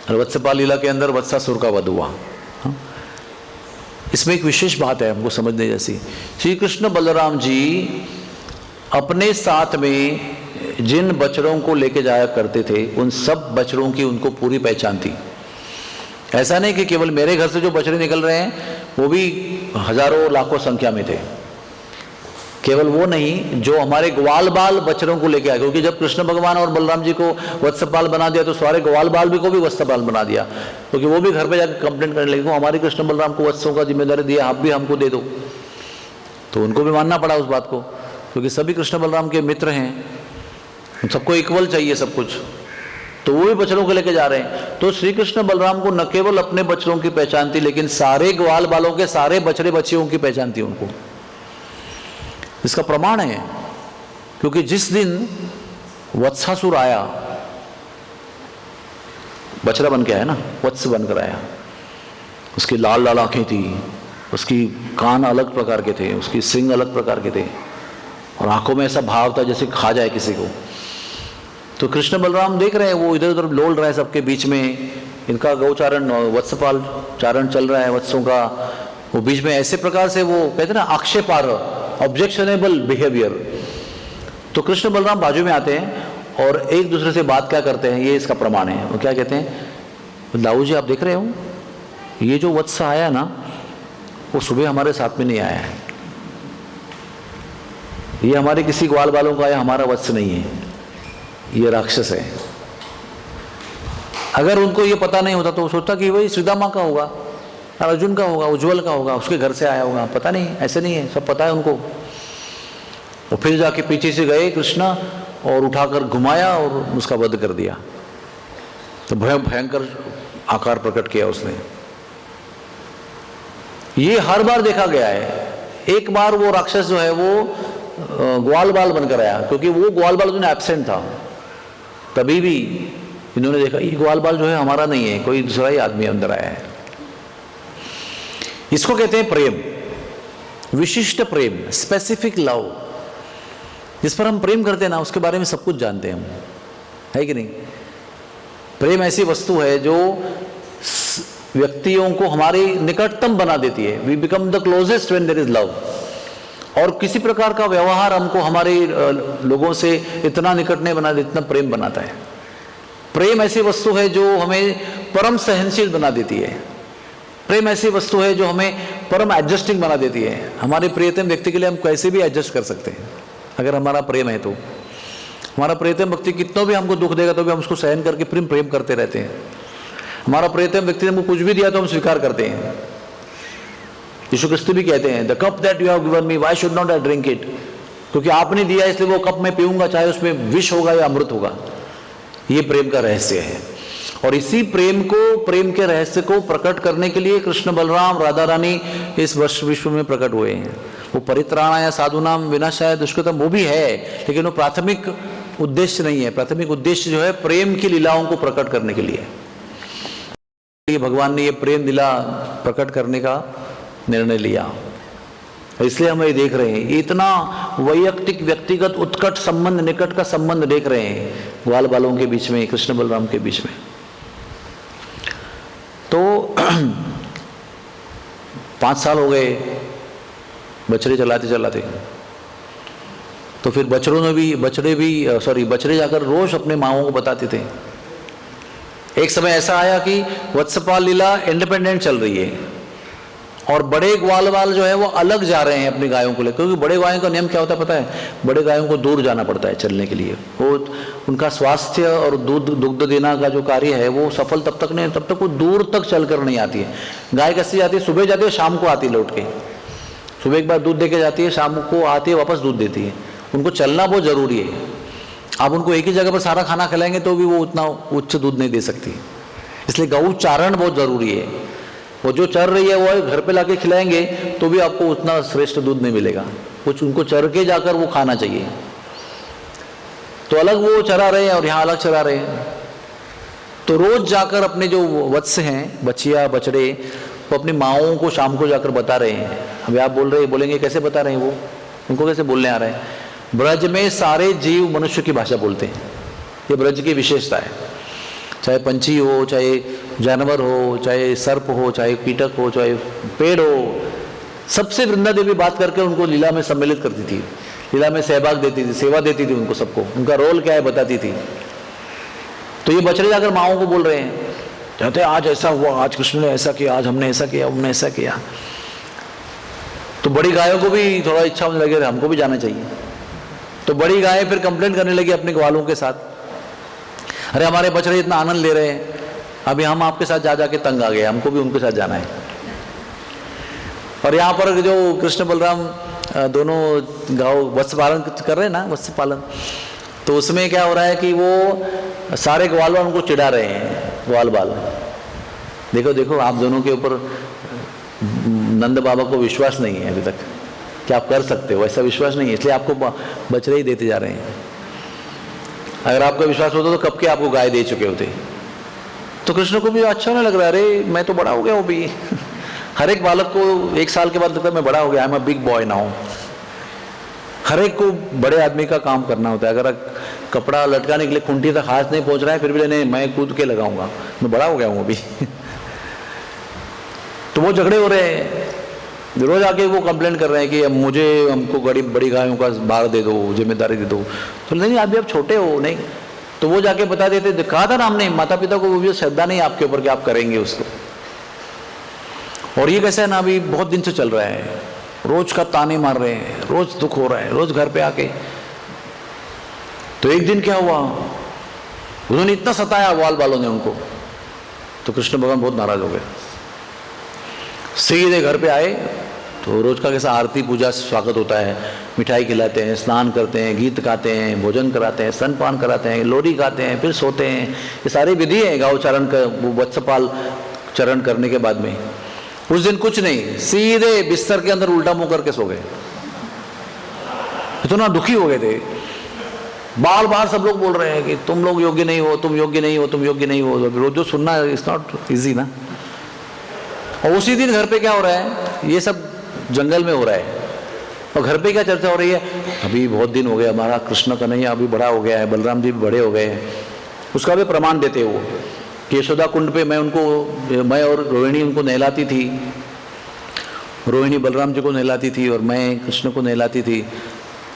और वत्सपाल लीला के अंदर वत्सासुर का वध हुआ। हाँ? इसमें एक विशेष बात है हमको समझने जैसी। श्री कृष्ण बलराम जी अपने साथ में जिन बछड़ों को लेके जाया करते थे उन सब बछड़ों की उनको पूरी पहचान थी। ऐसा नहीं कि केवल मेरे घर से जो बछड़े निकल रहे हैं वो भी हजारों लाखों संख्या में थे, केवल वो नहीं, जो हमारे ग्वाल बाल बछड़ों को लेके आए। क्योंकि जब कृष्ण भगवान और बलराम जी को वत्सपाल बना दिया तो सारे ग्वाल बाल भी को भी वत्सपाल बना दिया, क्योंकि वो भी घर पे जाकर कंप्लेंट करने लगे, हमारे कृष्ण बलराम को वत्सों का जिम्मेदारी दिया, आप भी हमको दे दो। तो उनको भी मानना पड़ा उस बात को, क्योंकि सभी कृष्ण बलराम के मित्र हैं, सबको इक्वल चाहिए सब कुछ। तो वो भी बछड़ों को लेके जा रहे हैं। तो श्री कृष्ण बलराम को न केवल अपने बछड़ों की पहचान थी, लेकिन सारे ग्वाल बालों के सारे बछड़े बच्चियों की पहचान थी उनको। इसका प्रमाण है क्योंकि जिस दिन वत्सासुर आया, बछड़ा बन के आया ना, वत्स बनकर आया, उसकी लाल लाल आंखें थी, उसकी कान अलग प्रकार के थे, उसकी सींग अलग प्रकार के थे, और आंखों में ऐसा भाव था जैसे खा जाए किसी को। तो कृष्ण बलराम देख रहे हैं, वो इधर उधर लोल रहा है सबके बीच में, इनका गौचारण वत्सपाल चारण चल रहा है वत्सों का। वो बीच में ऐसे प्रकार से, वो कहते हैं ना आक्षेपार्ह, ऑब्जेक्शनेबल बिहेवियर। तो कृष्ण बलराम बाजू में आते हैं और एक दूसरे से बात क्या करते हैं, ये इसका प्रमाण है। वो क्या कहते हैं, दाऊ जी आप देख रहे हो, ये जो वत्स आया ना, वो सुबह हमारे साथ में नहीं आया है, ये हमारे किसी ग्वाल बालों का आया, हमारा वत्स नहीं है, ये राक्षस है। अगर उनको ये पता नहीं होता तो वो सोचता कि वही सुदामा का होगा, अर्जुन का होगा, उज्जवल का होगा, उसके घर से आया होगा। पता नहीं, ऐसे नहीं है, सब पता है उनको। और फिर जाके पीछे से गए कृष्ण और उठाकर घुमाया और उसका वध कर दिया। तो भयंकर आकार प्रकट किया उसने। ये हर बार देखा गया है। एक बार वो राक्षस जो है वो ग्वाल बाल बनकर आया, क्योंकि वो ग्वाल बाल जो एब्सेंट था, तभी भी इन्होंने देखा ये ग्वाल बाल जो है हमारा नहीं है, कोई दूसरा ही आदमी अंदर आया है। इसको कहते हैं प्रेम, विशिष्ट प्रेम, स्पेसिफिक लव। जिस पर हम प्रेम करते हैं ना, उसके बारे में सब कुछ जानते हैं हम, है कि नहीं। प्रेम ऐसी वस्तु है जो व्यक्तियों को हमारे निकटतम बना देती है। We become the closest when there is love. और किसी प्रकार का व्यवहार हमको हमारे लोगों से इतना निकट नहीं बना देता, इतना प्रेम बनाता है। प्रेम ऐसी वस्तु है जो हमें परम सहनशील बना देती है। प्रेम ऐसी वस्तु है जो हमें परम एडजस्टिंग बना देती है। हमारे प्रियतम व्यक्ति के लिए हम कैसे भी एडजस्ट कर सकते हैं अगर हमारा प्रेम है तो। हमारा प्रियतम व्यक्ति कितना भी हमको दुख देगा तो भी हम उसको सहन करके प्रेम प्रेम करते रहते हैं। हमारा प्रियतम व्यक्ति ने हमको कुछ भी दिया तो हम स्वीकार करते हैं। यीशु क्रिस्त भी कहते हैं, the cup that you have given me why should not I drink it, क्योंकि आपने दिया इसलिए वो कप मैं पीऊंगा, चाहे उसमें विष होगा या अमृत होगा। ये प्रेम का रहस्य है। और इसी प्रेम को, प्रेम के रहस्य को प्रकट करने के लिए कृष्ण बलराम राधा रानी इस विश्व में प्रकट हुए हैं। वो परित्राणा या साधुनाम विनाशाय दुष्कृतम वो भी है, लेकिन वो प्राथमिक उद्देश्य नहीं है। प्राथमिक उद्देश्य जो है प्रेम की लीलाओं को प्रकट करने के लिए। भगवान ने ये प्रेम लीला प्रकट करने का निर्णय लिया, इसलिए हम ये देख रहे हैं। इतना वैयक्तिक व्यक्तिगत उत्कट संबंध, निकट का संबंध देख रहे हैं ग्वाल बालों के बीच में, कृष्ण बलराम के बीच में। तो 5 साल हो गए बछड़े चलाते चलाते। तो फिर बछड़े जाकर रोज अपने माओं को बताते थे। एक समय ऐसा आया कि वत्सपाल लीला इंडिपेंडेंट चल रही है और बड़े ग्वाल बाल जो है वो अलग जा रहे हैं अपनी गायों को लेकर, क्योंकि बड़े गायों का नियम क्या होता है पता है? बड़े गायों को दूर जाना पड़ता है चलने के लिए। वो उनका स्वास्थ्य और दुग्ध देना का जो कार्य है वो सफल तब तक नहीं, तब तक वो दूर तक चलकर नहीं आती है। गाय कैसे जाती है? सुबह जाती है, शाम को आती है लौट के। सुबह एक बार दूध दे के जाती है, शाम को आती है वापस दूध देती है। उनको चलना बहुत ज़रूरी है। आप उनको एक ही जगह पर सारा खाना खिलाएंगे तो भी वो उतना उच्च दूध नहीं दे सकती, इसलिए गौ चारण बहुत ज़रूरी है। वो जो चर रही है वो घर पे लाके खिलाएंगे तो भी आपको उतना श्रेष्ठ दूध नहीं मिलेगा। कुछ उनको चर के जाकर वो खाना चाहिए। तो अलग वो चरा रहे हैं और यहाँ अलग चरा रहे हैं। तो रोज जाकर अपने जो वत्स हैं, बछिया बछड़े, वो अपनी माओं को शाम को जाकर बता रहे हैं। अभी आप बोलेंगे कैसे बता रहे हैं? वो उनको कैसे बोलने आ रहा है? ब्रज में सारे जीव मनुष्य की भाषा बोलते हैं। ये ब्रज की विशेषता है। चाहे पंछी हो, चाहे जानवर हो, चाहे सर्प हो, चाहे कीटक हो, चाहे पेड़ हो, सबसे वृंदा देवी बात करके उनको लीला में सम्मिलित करती थी, लीला में सहभाग देती थी, सेवा देती थी उनको, सबको उनका रोल क्या है बताती थी। तो ये बछड़े जाकर माओं को बोल रहे हैं, कहते हैं आज ऐसा हुआ, आज कृष्ण ने ऐसा किया, आज हमने ऐसा किया, हमने ऐसा किया। तो बड़ी गायों को भी थोड़ा इच्छा होने लगे, हमको भी जाना चाहिए। तो बड़ी गायें फिर कंप्लेंट करने लगी अपने ग्वालों के साथ, अरे हमारे बछड़े इतना आनंद ले रहे हैं, अभी हम आपके साथ जा जाके तंग आ गए, हमको भी उनके साथ जाना है। और यहाँ पर जो कृष्ण बलराम दोनों गाँव वत्स पालन कर रहे हैं ना, वत्स पालन, तो उसमें क्या हो रहा है कि वो सारे ग्वाल बाल उनको चिढ़ा रहे हैं। ग्वाल बाल देखो देखो, आप दोनों के ऊपर नंद बाबा को विश्वास नहीं है अभी तक कि आप कर सकते हो, ऐसा विश्वास नहीं है, इसलिए आपको बछड़े ही देते जा रहे हैं। अगर आपका विश्वास होता तो कब के आपको गाय दे चुके होते। तो कृष्ण को भी अच्छा नहीं लग रहा, अरे मैं तो बड़ा हो गया हूँ भी। हर एक बालक को 1 साल के बाद लगता है मैं बड़ा हो गया, I am a big boy now. हर एक को बड़े आदमी का काम करना होता है। अगर कपड़ा लटकाने के लिए खूंटी तक हाथ नहीं पहुंच रहा है, फिर भी नहीं मैं कूद के लगाऊंगा, मैं बड़ा हो गया हूँ अभी। तो वो झगड़े हो रहे हैं, रोज आके वो कंप्लेंट कर रहे हैं कि हमको बड़ी गायों का भार दे दो, जिम्मेदारी दे दो। तो नहीं अभी आप छोटे हो, नहीं। तो वो जाके बता देते, कहा था ना हमने माता पिता को, वो भी श्रद्धा नहीं आपके ऊपर कि आप करेंगे उसको। और ये कैसा है ना, अभी बहुत दिन से चल रहा है, रोज का ताने मार रहे हैं, रोज दुख हो रहा है, रोज घर पे आके। तो एक दिन क्या हुआ, उन्होंने इतना सताया ग्वाल बालों ने उनको, तो कृष्ण भगवान बहुत नाराज हो गए। सीधे घर पे आए, तो रोज का कैसा आरती पूजा स्वागत होता है, मिठाई खिलाते हैं, स्नान करते हैं, गीत गाते हैं, भोजन कराते हैं, स्तनपान कराते हैं, लोरी गाते हैं, फिर सोते हैं। ये सारी विधि है गाँव चरण का, वो वत्सपाल चरण करने के बाद में। उस दिन कुछ नहीं, सीधे बिस्तर के अंदर उल्टा मुंह करके सो गए। इतना दुखी हो गए थे, बार बार सब लोग बोल रहे हैं कि तुम लोग योग्य नहीं हो, तुम योग्य नहीं हो, तुम योग्य नहीं हो। रोज जो सुनना इट्स नॉट इजी ना। और उसी दिन घर पे क्या हो रहा है, ये सब जंगल में हो रहा है। और घर पे क्या चर्चा हो रही है, अभी बहुत दिन हो गए हमारा कृष्ण कन्हैया अभी बड़ा हो गया है, बलराम जी भी बड़े हो गए हैं। उसका भी प्रमाण देते वो कि यशोदा कुंड पे मैं और रोहिणी उनको नहलाती थी, रोहिणी बलराम जी को नहलाती थी और मैं कृष्ण को नहलाती थी।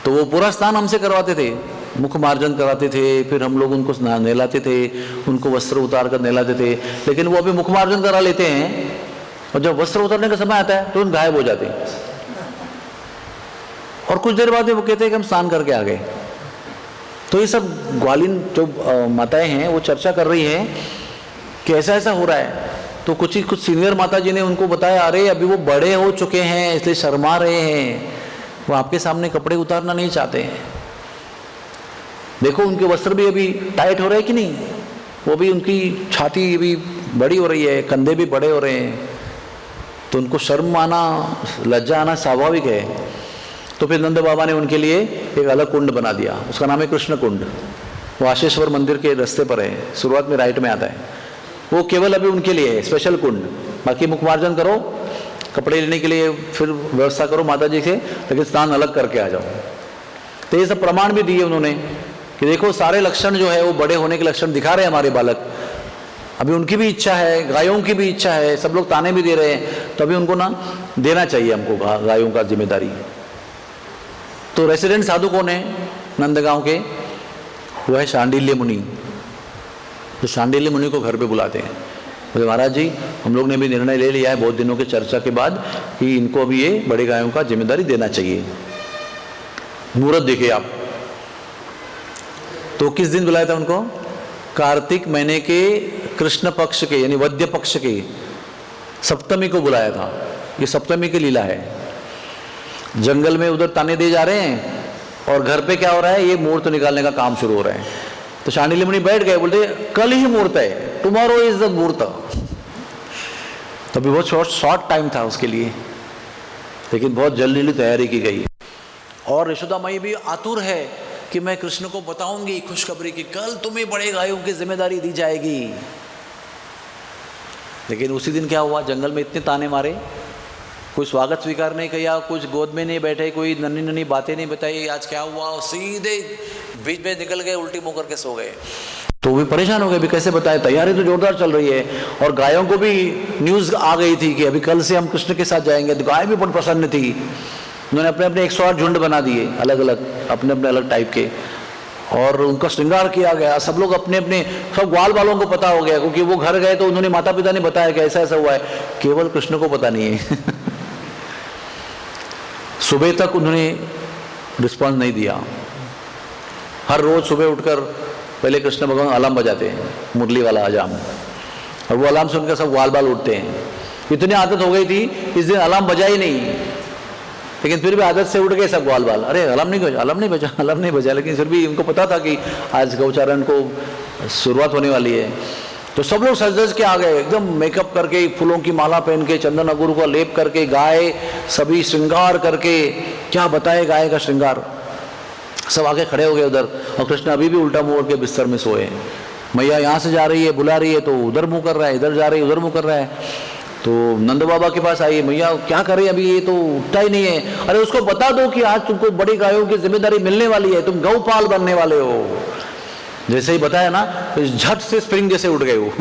तो वो पूरा स्नान हमसे करवाते थे, मुख मार्जन कराते थे, फिर हम लोग उनको नहलाते थे, उनको वस्त्र उतार कर नहलाते थे। लेकिन वो अभी मुख मार्जन करा लेते हैं और जब वस्त्र उतारने का समय आता है तो गायब हो जाते हैं। और कुछ देर बाद वो कहते हैं कि हम स्नान करके आ गए। तो ये सब ग्वालिन जो माताएं हैं वो चर्चा कर रही हैं कि ऐसा ऐसा हो रहा है। तो कुछ सीनियर माता जी ने उनको बताया, अरे अभी वो बड़े हो चुके हैं इसलिए शर्मा रहे हैं, वो आपके सामने कपड़े उतारना नहीं चाहते हैं। देखो उनके वस्त्र भी अभी टाइट हो रहे हैं कि नहीं, वो भी उनकी छाती भी बड़ी हो रही है, कंधे भी बड़े हो रहे हैं, तो उनको शर्म आना, लज्जा आना स्वाभाविक है। तो फिर नंद बाबा ने उनके लिए एक अलग कुंड बना दिया, उसका नाम है कृष्ण कुंड। वो आशेश्वर मंदिर के रास्ते पर है, शुरुआत में राइट में आता है। वो केवल अभी उनके लिए है, स्पेशल कुंड। बाकी मुखमार्जन करो, कपड़े लेने के लिए फिर व्यवस्था करो माता जी से, लेकिन स्नान अलग करके आ जाओ। तो ये सब प्रमाण भी दिए उन्होंने कि देखो सारे लक्षण जो है वो बड़े होने के लक्षण दिखा रहे हैं हमारे बालक। अभी उनकी भी इच्छा है, गायों की भी इच्छा है, सब लोग ताने भी दे रहे हैं, तो अभी उनको ना देना चाहिए हमको गायों का जिम्मेदारी। तो रेसिडेंट साधु कौन है नंदगांव के? वो है शांडिल्य मुनि। तो शांडिल्य मुनि को घर पे बुलाते हैं, बोले महाराज जी हम लोग ने भी निर्णय ले लिया है बहुत दिनों के चर्चा के बाद कि इनको अभी ये बड़े गायों का जिम्मेदारी देना चाहिए। मुहूर्त देखिए आप। तो किस दिन बुलाया था उनको? कार्तिक महीने के कृष्ण पक्ष के यानी वद्य पक्ष के सप्तमी को बुलाया था। ये सप्तमी की लीला है। जंगल में उधर ताने दिए जा रहे हैं और घर पे क्या हो रहा है, ये मुहूर्त निकालने का काम शुरू हो रहा है। तो शांडिल्य मुनि बैठ गए, बोलते कल ही मुहूर्त है, टुमारो इज द मुहूर्त। तो अभी बहुत शॉर्ट टाइम था उसके लिए, लेकिन बहुत जल्दी तैयारी की गई। और यशोदा माई भी आतुर है कि मैं कृष्ण को बताऊंगी खुशखबरी की कल तुम्हें बड़े गायों की जिम्मेदारी दी जाएगी। लेकिन उसी दिन क्या हुआ, जंगल में इतने ताने मारे, कोई स्वागत स्वीकार नहीं किया, कुछ गोद में नहीं बैठे, कोई नन्ही नन्ही बातें नहीं बताई आज क्या हुआ, सीधे बीच में निकल गए, उल्टी मुंह करके सो गए। तो वे परेशान हो गए, भी कैसे बताए, तैयारी तो जोरदार चल रही है। और गायों को भी न्यूज़ आ गई थी कि अभी कल से हम कृष्ण के साथ जाएंगे। तो गाय भी बहुत प्रसन्न थी। उन्होंने अपने अपने 108 झुंड बना दिए, अलग अलग अपने अपने अलग टाइप के, और उनका श्रृंगार किया गया। सब लोग अपने अपने, सब ग्वाल वालों को पता हो गया, क्योंकि वो घर गए तो उन्होंने माता पिता ने बताया कि ऐसा ऐसा हुआ है, केवल कृष्ण को पता नहीं है। सुबह तक उन्होंने रिस्पॉन्स नहीं दिया। हर रोज सुबह उठकर पहले कृष्ण भगवान अलार्म बजाते हैं, मुरली वाला अजाम, और वो अलार्म सुनकर सब ग्वाल बाल उठते हैं। इतनी आदत हो गई थी, इस दिन अलार्म बजा ही नहीं, लेकिन फिर भी आदत से उठ गए सब ग्वाल बाल। अरे अलार्म नहीं बजा, लेकिन फिर भी उनको पता था कि आज गौचारण को शुरुआत होने वाली है। तो सब लोग सज के आ गए, एकदम मेकअप करके, फूलों की माला पहन के, चंदन अगुरु का लेप करके, गाय सभी श्रृंगार करके, क्या बताए गाय का श्रृंगार, सब आके खड़े हो गए उधर। और कृष्ण अभी भी उल्टा मुंह के बिस्तर में सोए। मैया यहाँ से जा रही है, बुला रही है, तो उधर मुंह कर रहा है, इधर जा रही है, उधर मुंह कर रहा है। तो नंद बाबा के पास आई, मैया क्या करे, अभी ये तो उठता ही नहीं है। अरे उसको बता दो कि आज तुमको बड़ी गायों की जिम्मेदारी मिलने वाली है, तुम गौपाल बनने वाले हो। जैसे ही बताया ना, तो झट से स्प्रिंग जैसे उठ गए वो।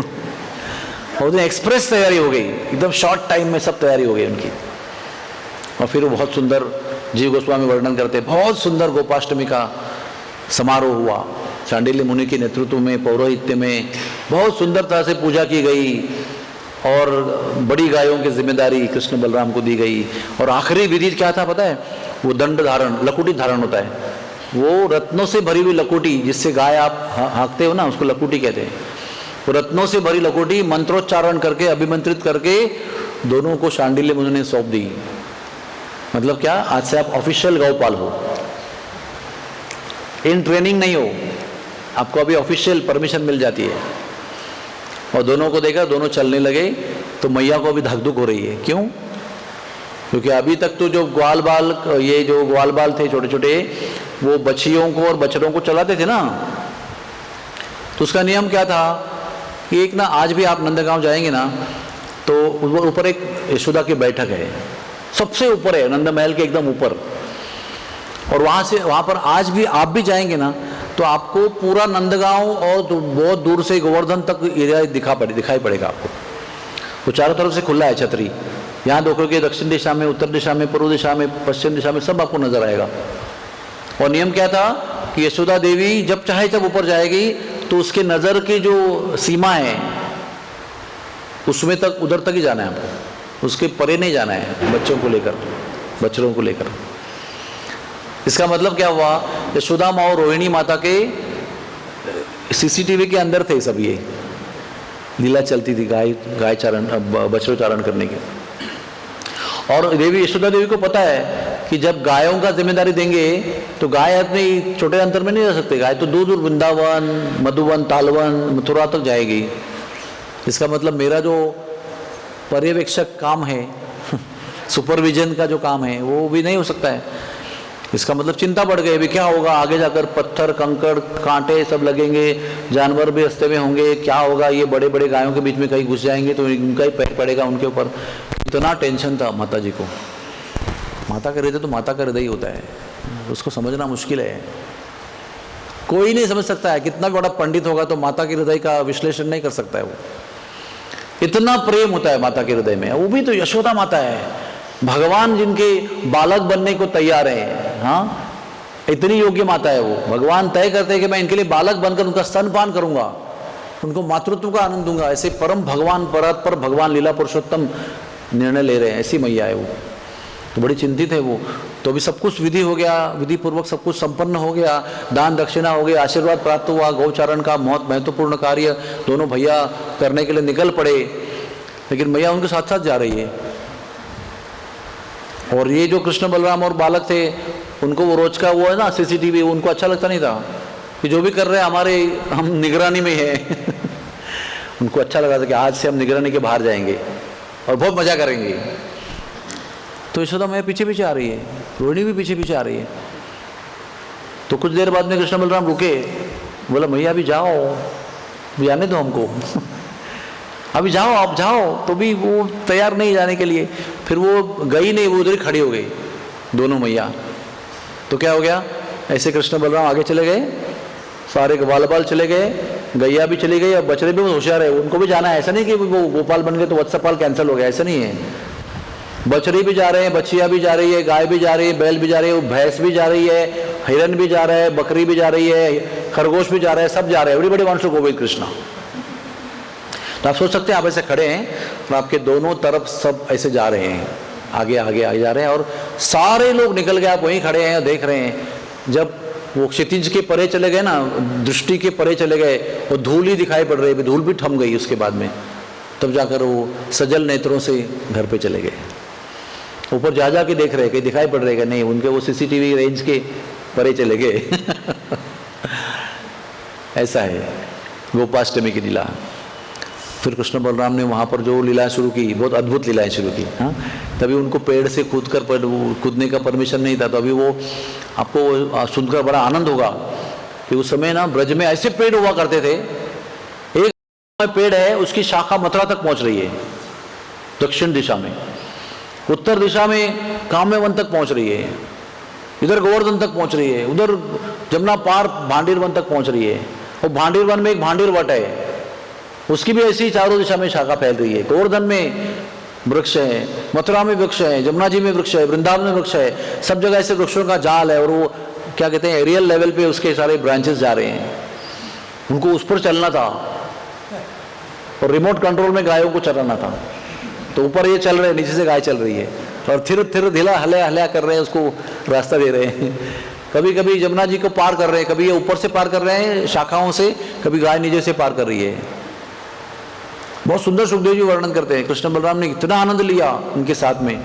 और एक्सप्रेस तैयारी हो गई, एकदम शॉर्ट टाइम में सब तैयारी हो गई उनकी। और फिर वो बहुत सुंदर, जीव गोस्वामी वर्णन करते, बहुत सुंदर गोपाष्टमी का समारोह हुआ। शांडिल्य मुनि के नेतृत्व में, पौरोहित्य में बहुत सुंदर तरह से पूजा की गई, और बड़ी गायों की जिम्मेदारी कृष्ण बलराम को दी गई। और आखिरी विधि क्या था पता है? वो दंड धारण, लकुटी धारण होता है। वो रत्नों से भरी हुई लकुटी, जिससे गाय आप हाँकते हो ना, उसको लकुटी कहते हैं। वो रत्नों से भरी लकुटी मंत्रोच्चारण करके, अभिमंत्रित करके दोनों को शांडिल्य मुनि ने सौंप दी। मतलब क्या, आज से आप ऑफिशियल गौपाल हो, इन ट्रेनिंग नहीं हो, आपको अभी ऑफिशियल परमिशन मिल जाती है। और दोनों को देखा, दोनों चलने लगे। तो मैया को अभी धक-धुक हो रही है। क्यों? क्योंकि अभी तक तो जो ग्वाल बाल, ये जो ग्वाल बाल थे छोटे छोटे, वो बछियों को और बछड़ों को चलाते थे ना। तो उसका नियम क्या था कि एक ना, आज भी आप नंदगांव जाएंगे ना, तो ऊपर एक यशोदा की बैठक है, सबसे ऊपर है, नंद महल के एकदम ऊपर। और वहाँ पर आज भी आप भी जाएंगे ना, तो आपको पूरा नंदगांव और बहुत दूर से गोवर्धन तक एरिया दिखाई पड़ेगा आपको। वो चारों तरफ से खुला है छतरी। यहाँ देखोगे दक्षिण दिशा में, उत्तर दिशा में, पूर्व दिशा में, पश्चिम दिशा में, सब आपको नजर आएगा। और नियम क्या था कि यशोदा देवी जब चाहे तब ऊपर जाएगी, तो उसके नज़र की जो सीमा है उसमें तक, उधर तक ही जाना है आपको, उसके परे नहीं जाना है, बच्चों को लेकर, बच्चों को लेकर। इसका मतलब क्या हुआ, यशोदा माँ और रोहिणी माता के सीसीटीवी के अंदर थे सब, ये लीला चलती थी गाय चारण बछड़ों चारण करने की। और देवी यशोदा देवी को पता है कि जब गायों का जिम्मेदारी देंगे तो गाय अपने छोटे अंतर में नहीं रह सकते, गाय तो दूर दूर वृंदावन, मधुवन, तालवन, मथुरा तक जाएगी। इसका मतलब मेरा जो पर्यवेक्षक काम है सुपरविजन का जो काम है वो भी नहीं हो सकता है। इसका मतलब चिंता बढ़ गई, अभी क्या होगा आगे जाकर, पत्थर कंकड़ कांटे सब लगेंगे, जानवर भी रास्ते में होंगे, क्या होगा, ये बड़े बड़े गायों के बीच में कहीं घुस जाएंगे तो उनका ही पैर पड़ेगा उनके ऊपर। इतना टेंशन था माता जी को। माता का हृदय तो माता का हृदय ही होता है, उसको समझना मुश्किल है, कोई नहीं समझ सकता है। कितना भी बड़ा पंडित होगा तो माता के हृदय का विश्लेषण नहीं कर सकता है वो। इतना प्रेम होता है माता के हृदय में। वो भी तो यशोदा माता है, भगवान जिनके बालक बनने को तैयार है। हाँ, इतनी योग्य माता है वो। भगवान तय करते हैं कि मैं इनके लिए बालक बनकर उनका स्तनपान करूंगा, उनको मातृत्व का आनंद दूंगा। ऐसे परम भगवान पर भगवान लीला पुरुषोत्तम निर्णय ले रहे हैं, ऐसी मैया है वो। तो बड़ी चिंतित है वो। तो अभी सब कुछ विधि हो गया, विधि पूर्वक सब कुछ संपन्न हो गया, दान दक्षिणा हो गया, आशीर्वाद प्राप्त हुआ, गौचारण का बहुत महत्वपूर्ण कार्य दोनों भैया करने के लिए निकल पड़े। लेकिन मैया उनके साथ साथ जा रही है। और ये जो कृष्ण बलराम और बालक थे, उनको वो रोज का वो है ना सीसीटीवी, उनको अच्छा लगता नहीं था कि जो भी कर रहे हैं हमारे, हम निगरानी में है उनको अच्छा लगा था कि आज से हम निगरानी के बाहर जाएंगे और बहुत मजा करेंगे। तो यशोदा मैया पीछे पीछे आ रही है, रोहिणी भी पीछे पीछे आ रही है। तो कुछ देर बाद में कृष्ण बलराम रुके, बोला मैया अभी जाओ, जाने दो हमको अभी जाओ, आप जाओ। तो भी वो तैयार नहीं जाने के लिए। फिर वो गई नहीं, वो उधर ही खड़ी हो गई दोनों मैया। तो क्या हो गया, ऐसे कृष्ण बलराम आगे चले गए, सारे बाल बाल चले गए, गैया भी चली गई, अब बछड़े भी होशियार है, उनको भी जाना है। ऐसा नहीं कि वो गोपाल बन गए तो वत्सपाल कैंसिल हो गया, ऐसा नहीं है। बछड़ी भी जा रहे हैं, बछिया भी जा रही है, गाय भी जा रही है, बैल भी जा रही है, भैंस भी जा रही है, हिरन भी जा रहा है, बकरी भी जा रही है, खरगोश भी जा रहा है, सब जा रहे हैं। Everybody wants to go with Krishna. तो आप सोच सकते हैं, आप ऐसे खड़े हैं और आपके दोनों तरफ सब ऐसे जा रहे हैं, आगे आगे आगे जा रहे हैं, और सारे लोग निकल गए, आप वहीं खड़े हैं और देख रहे हैं। जब वो क्षितिज के परे चले गए ना, दृष्टि के परे चले गए, वो धूल ही दिखाई पड़ रही है, धूल भी थम गई उसके बाद में, तब जाकर वो सजल नेत्रों से घर पे चले गए। ऊपर जा जा के देख रहे, कहीं दिखाई पड़ रहेगा नहीं, उनके वो सीसीटीवी रेंज के परे चले गए ऐसा है गोपाष्टमी की लीला। फिर कृष्ण बलराम ने वहाँ पर जो लीला शुरू की, बहुत अद्भुत लीलाएं शुरू की। हाँ, तभी उनको पेड़ से कूदने का परमिशन नहीं था। तो अभी वो आपको सुनकर बड़ा आनंद होगा कि उस समय ना ब्रज में ऐसे पेड़ हुआ करते थे। एक पेड़ है, उसकी शाखा मथुरा तक पहुँच रही है, दक्षिण दिशा में, उत्तर दिशा में काम्यवन तक पहुँच रही है, इधर गोवर्धन तक पहुँच रही है, उधर जमुना पार भांडीर वन तक पहुँच रही है। और भांडीर वन में एक भांडीर वट है, उसकी भी ऐसी चारों दिशा में शाखा फैल रही है। गोवर्धन में वृक्ष है, मथुरा में वृक्ष है, जमुना जी में वृक्ष है, वृंदावन में वृक्ष है, सब जगह ऐसे वृक्षों का जाल है। और वो क्या कहते हैं, एरियल लेवल पे उसके सारे ब्रांचेस जा रहे हैं। उनको उस पर चलना था और रिमोट कंट्रोल में गायों को चलाना था। तो ऊपर ये चल रहे हैं, नीचे से गाय चल रही है, और थिर थिर ढिला हल्या कर रहे हैं, उसको रास्ता दे रहे हैं। कभी कभी जमुना जी को पार कर रहे हैं, कभी ये ऊपर से पार कर रहे हैं शाखाओं से, कभी गाय नीचे से पार कर रही है। बहुत सुंदर सुखदेव जी वर्णन करते हैं, कृष्ण बलराम ने इतना आनंद लिया उनके साथ में।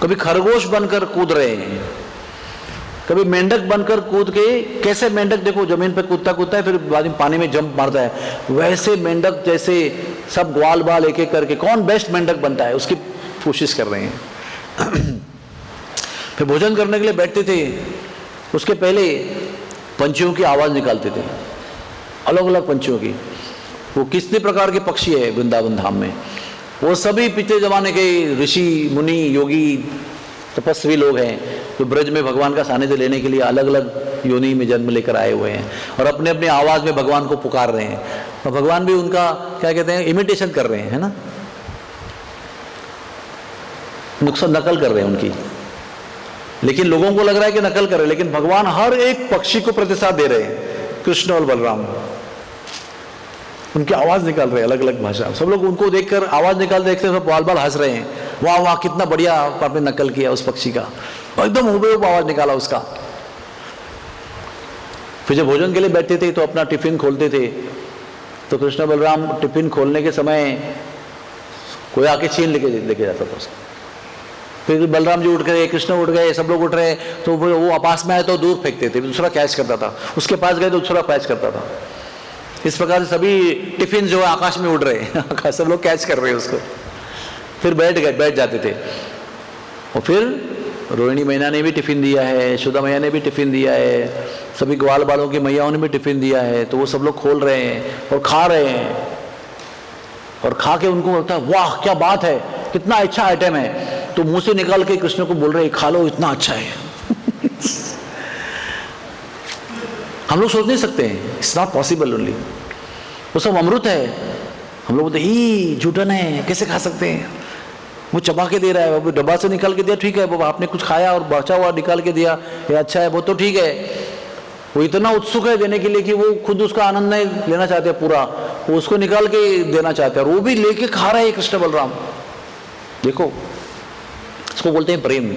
कभी खरगोश बनकर कूद रहे हैं, कभी मेंढक बनकर कूद के, कैसे मेंढक देखो जमीन पर कूदता कूदता है, फिर बाद में पानी में जंप मारता है, वैसे मेंढक जैसे सब ग्वाल बाल एक एक करके कौन बेस्ट मेंढक बनता है उसकी कोशिश कर रहे हैं। फिर भोजन करने के लिए बैठते थे, उसके पहले पंछियों की आवाज निकालते थे, अलग अलग पंछियों की। वो कितने प्रकार के पक्षी है वृंदावन धाम में, वो सभी पिछले जमाने के ऋषि मुनि योगी तपस्वी लोग हैं जो ब्रज में भगवान का सानिध्य लेने के लिए अलग अलग योनि में जन्म लेकर आए हुए हैं और अपने अपने आवाज में भगवान को पुकार रहे हैं। और भगवान भी उनका क्या कहते हैं, इमिटेशन कर रहे हैं, है ना, नकल कर रहे हैं उनकी। लेकिन लोगों को लग रहा है कि नकल कर रहे हैं, लेकिन भगवान हर एक पक्षी को प्रतिसाद दे रहे हैं। कृष्ण और बलराम उनकी आवाज निकाल रहे हैं, अलग अलग भाषा। सब लोग उनको देखकर आवाज निकाल देखते हैं, सब बाल बाल हंस रहे हैं, वाह वाह कितना बढ़िया आपने नकल किया उस पक्षी का। एकदम हुबेहूब आवाज निकाला उसका। फिर जब भोजन के लिए बैठते थे तो अपना टिफिन खोलते थे, तो कृष्ण बलराम टिफिन खोलने के समय कोई आके छीन लेके जाता था उसको। फिर बलराम जी उठ गए, कृष्ण उठ गए, सब लोग उठ रहे, तो वो पास में आए तो दूर फेंकते थे, दूसरा कैच करता था, उसके पास गए तो दूसरा कैच करता था। इस प्रकार से सभी टिफिन जो है आकाश में उड़ रहे सब लोग कैच कर रहे हैं उसको। फिर बैठ जाते थे। और फिर रोहिणी मैया ने भी टिफिन दिया है, यशोदा मैया ने भी टिफिन दिया है, सभी ग्वाल बालों की मैयाओं ने भी टिफिन दिया है, तो वो सब लोग खोल रहे हैं और खा रहे हैं। और खा के उनको लगता है वाह क्या बात है, कितना अच्छा आइटम है, तो मुंह से निकाल के कृष्ण को बोल रहे हैं खा लो, इतना अच्छा है। हम लोग सोच नहीं सकते हैं, इट्स नॉट पॉसिबल ओनली। वो सब अमृत है। हम लोग बोलते ही झूठन है, कैसे खा सकते हैं, वो चबा के दे रहा है, वो डब्बा से निकाल के दिया ठीक है, बाबा आपने कुछ खाया और बचा हुआ निकाल के दिया, ये अच्छा है, वो तो ठीक है। वो इतना उत्सुक है देने के लिए कि वो खुद उसका आनंद नहीं लेना चाहते पूरा, वो उसको निकाल के देना चाहते हैं, और वो भी लेके खा रहे हैं कृष्ण बलराम। देखो, इसको बोलते हैं प्रेम।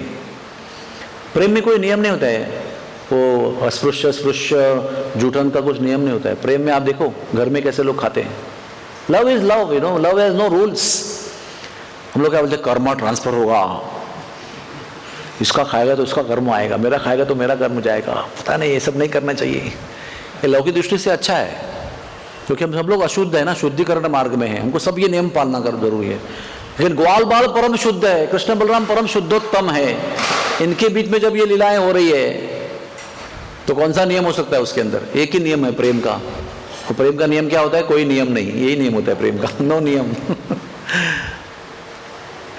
प्रेम में कोई नियम नहीं होता है, वो अस्पृश्य स्पृश्य जूठन का कुछ नियम नहीं होता है। प्रेम में आप देखो घर में कैसे लोग खाते हैं। Love is love, you know, love has no rules. हम लोग क्या बोलते हैं, कर्मा ट्रांसफर होगा, इसका खाएगा तो उसका कर्म आएगा, मेरा खाएगा तो मेरा कर्म जाएगा। पता नहीं, ये सब नहीं करना चाहिए। ये लौकिक दृष्टि से अच्छा है, क्योंकि हम सब लोग अशुद्ध है ना, शुद्धिकरण मार्ग में है, हमको सब ये नियम पालना कर जरूरी है। लेकिन ग्वाल बाल परम शुद्ध है, कृष्ण बलराम परम शुद्धोत्तम है, इनके बीच में जब ये लीलाएं हो रही है तो कौन सा नियम हो सकता है उसके अंदर? एक ही नियम है प्रेम का। तो प्रेम का नियम क्या होता है? कोई नियम नहीं, यही नियम होता है प्रेम का, नो नियम।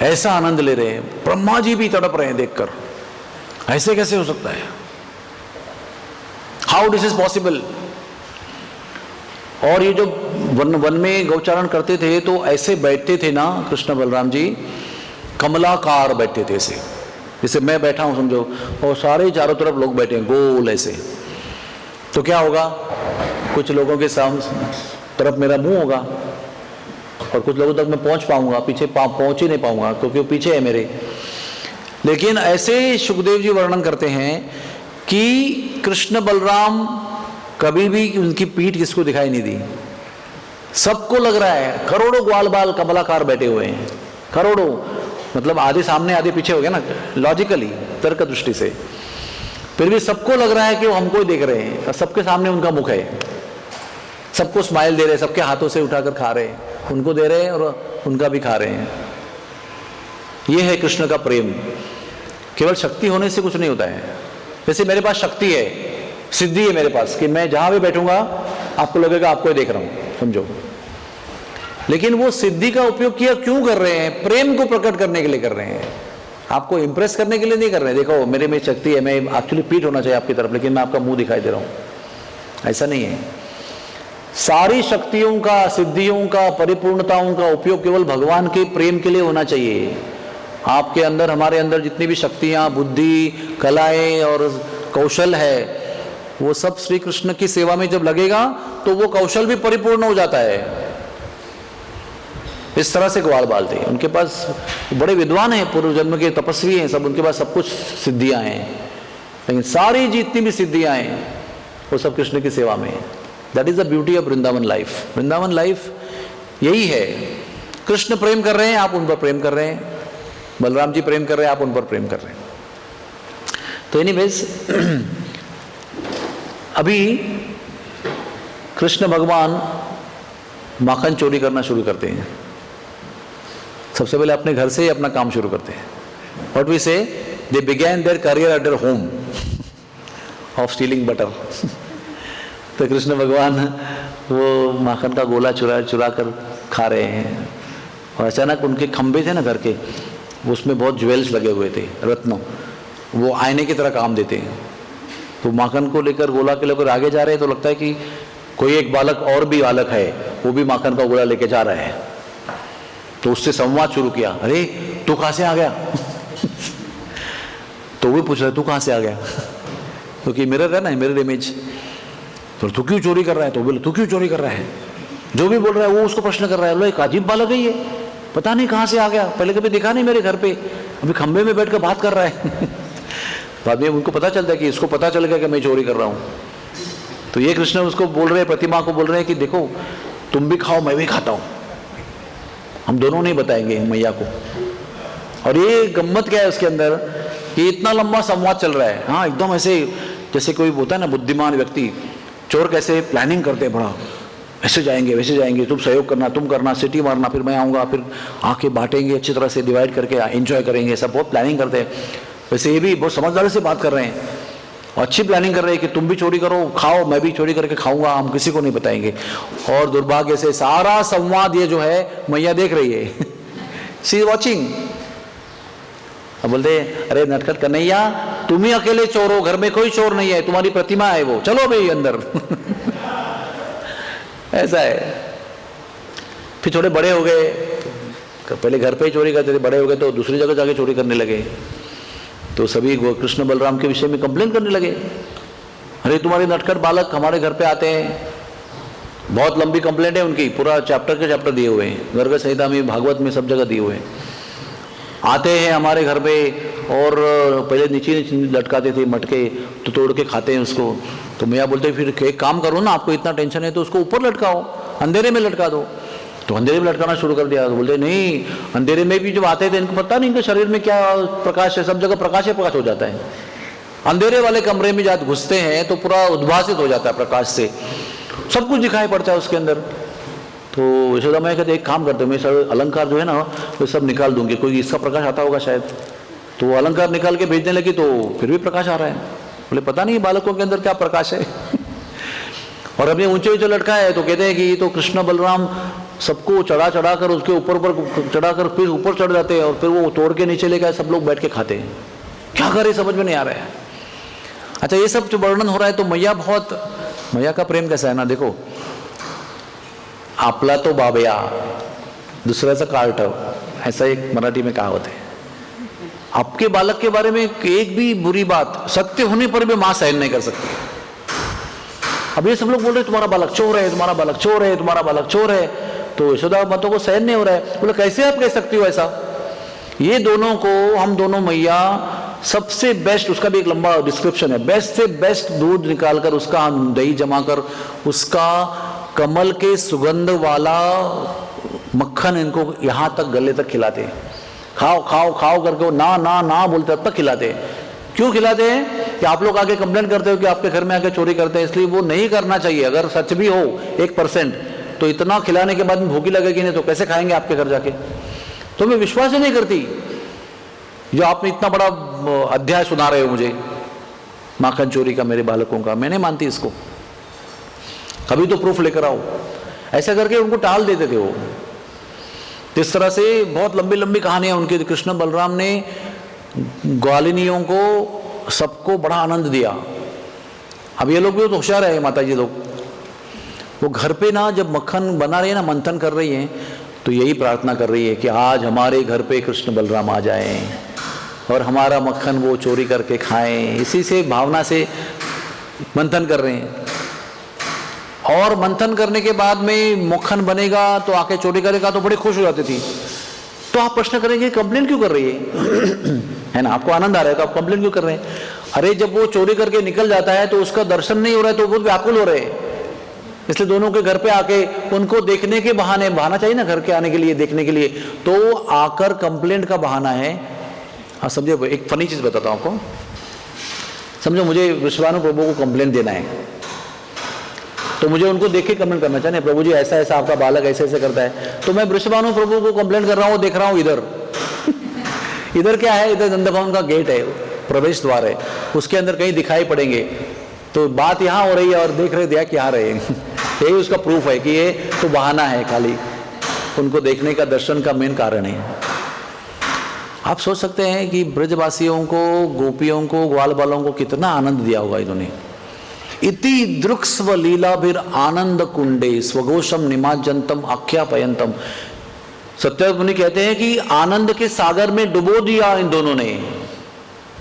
ऐसा आनंद ले रहे हैं, ब्रह्मा जी भी तड़प रहे हैं देखकर, ऐसे कैसे हो सकता है, हाउ दिस इज पॉसिबल। और ये जो वन में गौचारण करते थे तो ऐसे बैठते थे ना कृष्ण बलराम जी, कमलाकार बैठते थे ऐसे, जैसे मैं बैठा हूं समझो, और सारे चारों तरफ लोग बैठे हैं गोल ऐसे। तो क्या होगा, कुछ लोगों के सामने तरफ मेरा मुंह होगा और कुछ लोगों तक मैं पहुंच पाऊंगा, पीछे पहुंच ही नहीं पाऊंगा क्योंकि वो पीछे है मेरे। लेकिन ऐसे सुखदेव जी वर्णन करते हैं कि कृष्ण बलराम कभी भी उनकी पीठ किसको दिखाई नहीं दी। सबको लग रहा है करोड़ों ग्वाल बाल कमलाकार बैठे हुए हैं, करोड़ों, मतलब आधे सामने आधे पीछे हो गया ना, लॉजिकली तर्क दृष्टि से। फिर भी सबको लग रहा है कि वो हमको ही देख रहे हैं, और सबके सामने उनका मुख है, सबको स्माइल दे रहे हैं, सबके हाथों से उठाकर खा रहे हैं, उनको दे रहे हैं और उनका भी खा रहे हैं। यह है कृष्ण का प्रेम। केवल शक्ति होने से कुछ नहीं होता है। जैसे मेरे पास शक्ति है, सिद्धि है मेरे पास कि मैं जहां भी बैठूंगा आपको लगेगा आपको ही देख रहा हूं, समझो। लेकिन वो सिद्धि का उपयोग किया क्यों कर रहे हैं? प्रेम को प्रकट करने के लिए कर रहे हैं, आपको इंप्रेस करने के लिए नहीं कर रहे हैं। देखो मेरे में शक्ति है, मैं एक्चुअली पीठ होना चाहिए आपकी तरफ, लेकिन मैं आपका मुंह दिखाई दे रहा हूं, ऐसा नहीं है। सारी शक्तियों का, सिद्धियों का, परिपूर्णताओं का उपयोग केवल भगवान के प्रेम के लिए होना चाहिए। आपके अंदर, हमारे अंदर जितनी भी शक्तियां, बुद्धि, कलाएं और कौशल है, वो सब श्री कृष्ण की सेवा में जब लगेगा तो वो कौशल भी परिपूर्ण हो जाता है। इस तरह से ग्वाल बाल थे, उनके पास बड़े विद्वान हैं, पूर्व जन्म के तपस्वी हैं सब, उनके पास सब कुछ सिद्धियां हैं, लेकिन सारी जितनी भी सिद्धियां हैं वो सब कृष्ण की सेवा में है। That is the beauty of Vrindavan life. Vrindavan life यही है, कृष्ण प्रेम कर रहे हैं, आप उन पर प्रेम कर रहे हैं, बलराम जी प्रेम कर रहे हैं, आप उन पर प्रेम कर रहे हैं। तो एनीवेज, अभी कृष्ण भगवान माखन चोरी करना शुरू करते हैं। सबसे पहले अपने घर से ही अपना काम शुरू करते हैं। व्हाट वी से, they began their career at their home of stealing butter. तो कृष्ण भगवान वो माखन का गोला चुरा कर खा रहे हैं, और अचानक उनके खंभे थे ना घर के, उसमें बहुत ज्वेल्स लगे हुए थे, रत्नों, वो आईने की तरह काम देते हैं। तो माखन को लेकर, गोला के लेकर आगे जा रहे हैं, तो लगता है कि कोई एक बालक और भी बालक है, वो भी माखन का गोला लेके जा रहा है। तो उससे संवाद शुरू किया, अरे तू कहां से आ गया? तो वो पूछ रहा है तू कहां से आ गया, क्योंकि मिरर है ना, मिरर इमेज। तो तू क्यों चोरी कर रहा है? तो बोले तू क्यों चोरी कर रहा है? जो भी बोल रहा है वो उसको प्रश्न कर रहा है। बोले एक अजीब बालक है ये, पता नहीं कहां से आ गया, पहले कभी देखा नहीं मेरे घर पे, अभी खंबे में बैठ कर बात कर रहा है। बाद में उनको पता चलता है कि इसको पता चल गया कि मैं चोरी कर रहा हूँ, तो ये कृष्ण उसको बोल रहे हैं, प्रतिमा को बोल रहे हैं कि देखो तुम भी खाओ मैं भी खाता हूँ, हम दोनों नहीं बताएंगे मैया को। और ये गम्मत क्या है उसके अंदर कि इतना लंबा संवाद चल रहा है, हाँ एकदम ऐसे जैसे कोई होता है ना बुद्धिमान व्यक्ति, चोर कैसे प्लानिंग करते हैं बड़ा, ऐसे जाएंगे वैसे जाएंगे, तुम सहयोग करना, तुम करना, सिटी मारना, फिर मैं आऊँगा, फिर आके बांटेंगे अच्छी तरह से, डिवाइड करके एंजॉय करेंगे, सब बहुत प्लानिंग करते हैं। वैसे ये भी बहुत समझदारी से बात कर रहे हैं और अच्छी प्लानिंग कर रहे हैं कि तुम भी चोरी करो खाओ, मैं भी चोरी करके खाऊंगा, हम किसी को नहीं बताएंगे। और दुर्भाग्य से सारा संवाद ये जो है मैया देख रही है शी इज वॉचिंग। अब बोलते अरे नटखट कन्हैया तुम ही अकेले चोर हो, घर में कोई चोर नहीं है, तुम्हारी प्रतिमा है वो, चलो भाई अंदर ऐसा है। फिर थोड़े बड़े हो गए, पहले घर पे ही चोरी करते थे, बड़े हो गए तो दूसरी जगह जाके चोरी करने लगे, तो सभी कृष्ण बलराम के विषय में कंप्लेन करने लगे, अरे तुम्हारे नटखट बालक हमारे घर पे आते हैं। बहुत लंबी कंप्लेंट है उनकी, पूरा चैप्टर के चैप्टर दिए हुए हैं, गर्ग संहिता में, भागवत में, सब जगह दिए हुए हैं। आते हैं हमारे घर पे और पहले नीचे लटकाते थे मटके, तो तोड़ के खाते हैं उसको। तो मैया बोलते फिर एक काम करो ना, आपको इतना टेंशन है तो उसको ऊपर लटकाओ, अंधेरे में लटका दो। तो अंधेरे में लटकाना शुरू कर दिया। तो बोलते नहीं, अंधेरे में भी जब आते थे इनको पता नहीं इनके शरीर में क्या प्रकाश है, सब जगह प्रकाश ही प्रकाश हो जाता है। अंधेरे वाले कमरे में जब घुसते हैं तो पूरा उद्भासित हो जाता है प्रकाश से, सब कुछ दिखाई पड़ता है उसके अंदर। तो यशोदा मैया कहते एक काम करते मैं सब अलंकार जो है ना वो सब निकाल दूंगी, कोई इसका प्रकाश आता होगा शायद। तो वो अलंकार निकाल के भेजने लगी तो फिर भी प्रकाश आ रहा है। बोले पता नहीं बालकों के अंदर क्या प्रकाश है और अभी ऊंचे ऊंचे लटका है। तो कहते हैं कि तो कृष्ण बलराम सबको चढ़ा चढ़ा कर उसके ऊपर चढ़ा कर फिर ऊपर चढ़ जाते हैं और फिर वो तोड़ के नीचे लेकर सब लोग बैठ के खाते हैं। क्या करे समझ में नहीं आ रहा है। अच्छा ये सब जो वर्णन हो रहा है तो मैया का प्रेम कैसा है ना, देखो आपला तो बाबया दुसऱ्याचं कार्ट, ऐसा एक मराठी में कहावत है। आपके बालक के बारे में एक भी बुरी बात सत्य होने पर भी मां सहन नहीं कर सकती। अब ये सब लोग बोल रहे तुम्हारा बालक चोर है, तुम्हारा बालक चोर है, तुम्हारा बालक चोर है, तो यशोदा माता को सहन नहीं हो रहा है। बोले कैसे आप कह सकती हो ऐसा। ये दोनों को हम दोनों मैया सबसे बेस्ट, उसका भी एक लंबा डिस्क्रिप्शन है, बेस्ट से बेस्ट दूध निकालकर उसका हम दही जमाकर उसका कमल के सुगंध वाला मक्खन इनको यहां तक गले तक खिलाते हैं। खाओ खाओ खाओ करके वो ना ना ना बोलते तब तक खिलाते हैं। क्यों खिलाते हैं कि आप लोग आगे कंप्लेंट करते हो कि आपके घर में आके चोरी करते हैं, इसलिए वो नहीं करना चाहिए। अगर सच भी हो 1% तो इतना खिलाने के बाद में भूखी लगेगी नहीं तो कैसे खाएंगे आपके घर जाके। तो मैं विश्वास ही नहीं करती जो आपने इतना बड़ा अध्याय सुना रहे हो मुझे माखन चोरी का मेरे बालकों का, मैं नहीं मानती इसको। कभी तो प्रूफ लेकर आओ। ऐसा करके उनको टाल देते थे वो। इस तरह से बहुत लंबी लंबी कहानियां उनके। कृष्ण बलराम ने ग्वालिनियों को सबको बड़ा आनंद दिया। अब ये लोग भी तो होशियार है माता जी लोग, वो घर पे ना जब मक्खन बना रही है ना, मंथन कर रही हैं, तो यही प्रार्थना कर रही है कि आज हमारे घर पे कृष्ण बलराम आ जाएं और हमारा मक्खन वो चोरी करके खाएं। इसी से भावना से मंथन कर रहे हैं। और मंथन करने के बाद में मक्खन बनेगा तो आके चोरी करेगा तो बड़ी खुश हो जाती थी। तो आप प्रश्न करेंगे कंप्लेन क्यों कर रही है ना, आपको आनंद आ रहा है तो आप कंप्लेन क्यों कर रहे हैं। अरे जब वो चोरी करके निकल जाता है तो उसका दर्शन नहीं हो रहा है तो वो व्याकुल हो रहे हैं। इसलिए दोनों के घर पे आके उनको देखने के बहाना चाहिए ना, घर के आने के लिए देखने के लिए, तो आकर कंप्लेंट का बहाना है। हाँ समझे, एक फनी चीज बताता हूं आपको। समझो मुझे विश्वानु प्रभु को कंप्लेंट देना है तो मुझे उनको देख के कमेंट करना चाहिए, प्रभु जी ऐसा ऐसा आपका बालक ऐसे ऐसे करता है। तो मैं वृषभानु प्रभु को कंप्लेंट कर रहा हूँ, देख रहा हूँ इधर इधर क्या है, इधर नंद भवन का गेट है, प्रवेश द्वार है, उसके अंदर कहीं दिखाई पड़ेंगे। तो बात यहाँ हो रही है और देख रहे थे क्या रहे यही उसका प्रूफ है कि ये तो बहाना है, खाली उनको देखने का दर्शन का मेन कारण है। आप सोच सकते हैं कि ब्रजवासियों को, गोपियों को, ग्वाल बालों को कितना आनंद दिया होगा इन्होंने। इति दृक्स्व लीला फिर आनंद कुंडे स्वघोषम निमाजंतम आख्यापयंतम। सत्य मुनि कहते हैं कि आनंद के सागर में डुबो दिया इन दोनों ने,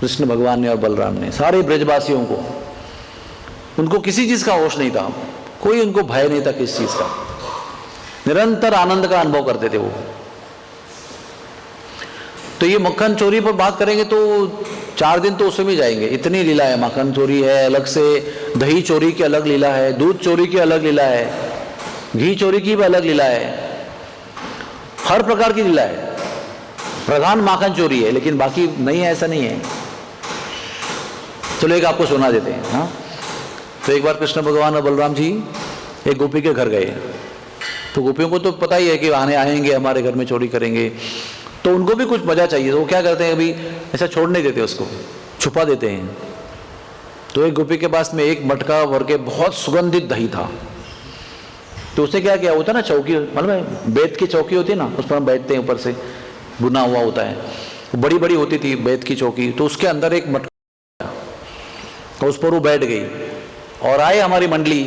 कृष्ण भगवान ने और बलराम ने, सारे ब्रजवासियों को। उनको किसी चीज का होश नहीं था, कोई उनको भय नहीं था किसी चीज का, निरंतर आनंद का अनुभव करते थे वो। तो ये मक्खन चोरी पर बात करेंगे तो 4 दिन तो उसमें जाएंगे, इतनी लीला है। माखन चोरी है अलग से, दही चोरी की अलग लीला है, दूध चोरी की अलग लीला है, घी चोरी की भी अलग लीला है, हर प्रकार की लीला है। प्रधान माखन चोरी है, लेकिन बाकी नहीं है, ऐसा नहीं है। चलो एक आपको सुना देते हैं। हाँ, तो एक बार कृष्ण भगवान और बलराम जी एक गोपी के घर गए। तो गोपियों को तो पता ही है कि आएंगे हमारे घर में चोरी करेंगे, तो उनको भी कुछ मजा चाहिए। तो वो क्या करते हैं, अभी ऐसा छोड़ नहीं देते, उसको छुपा देते हैं। तो एक गोपी के पास में एक मटका भर के बहुत सुगंधित दही था। तो उसने क्या किया, होता ना चौकी, मतलब बेत की चौकी होती है ना, उस पर हम बैठते हैं, ऊपर से बुना हुआ होता है, बड़ी बड़ी होती थी बेत की चौकी। तो उसके अंदर एक मटका, तो उस पर वो बैठ गई और आए हमारी मंडली,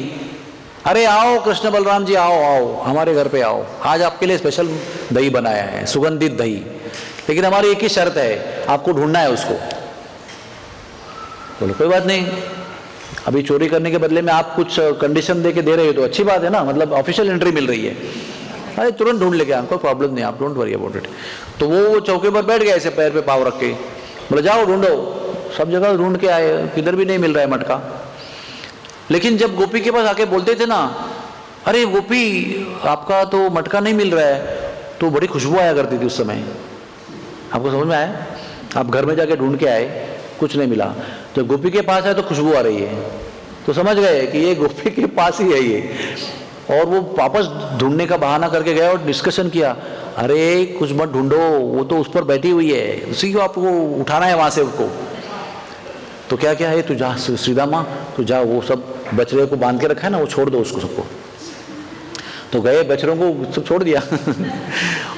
अरे आओ कृष्ण बलराम जी, आओ आओ हमारे घर पे आओ, आज आपके लिए स्पेशल दही बनाया है, सुगंधित दही, लेकिन हमारी एक ही शर्त है, आपको ढूंढना है उसको। बोलो कोई बात नहीं, अभी चोरी करने के बदले में आप कुछ कंडीशन दे के दे रहे हो तो अच्छी बात है ना, मतलब ऑफिशियल एंट्री मिल रही है। अरे तुरंत ढूंढ लेके, कोई प्रॉब्लम नहीं, आप डोंट वरी अबाउट इट। तो वो चौके पर बैठ गए ऐसे पैर पे पाँव रख के, बोले जाओ ढूंढो। सब जगह ढूंढ के आए, किधर भी नहीं मिल रहा है मटका। लेकिन जब गोपी के पास आके बोलते थे ना, अरे गोपी आपका तो मटका नहीं मिल रहा है, तो बड़ी खुशबू आया करती थी उस समय। आपको समझ में आया? आप घर में जाके ढूंढ के आए, कुछ नहीं मिला, जब गोपी के पास आए तो खुशबू आ रही है, तो समझ गए कि ये गोपी के पास ही है ये। और वो वापस ढूंढने का बहाना करके गया और डिस्कशन किया, अरे कुछ मत ढूंढो, वो तो उस पर बैठी हुई है, उसी को आपको उठाना है वहां से उसको। तो क्या क्या है, तू जा सीधा माँ, तू जा, वो सब बछड़े को बांध के रखा है ना, वो छोड़ दो उसको सबको। तो गए, बछड़ों को सब छोड़ दिया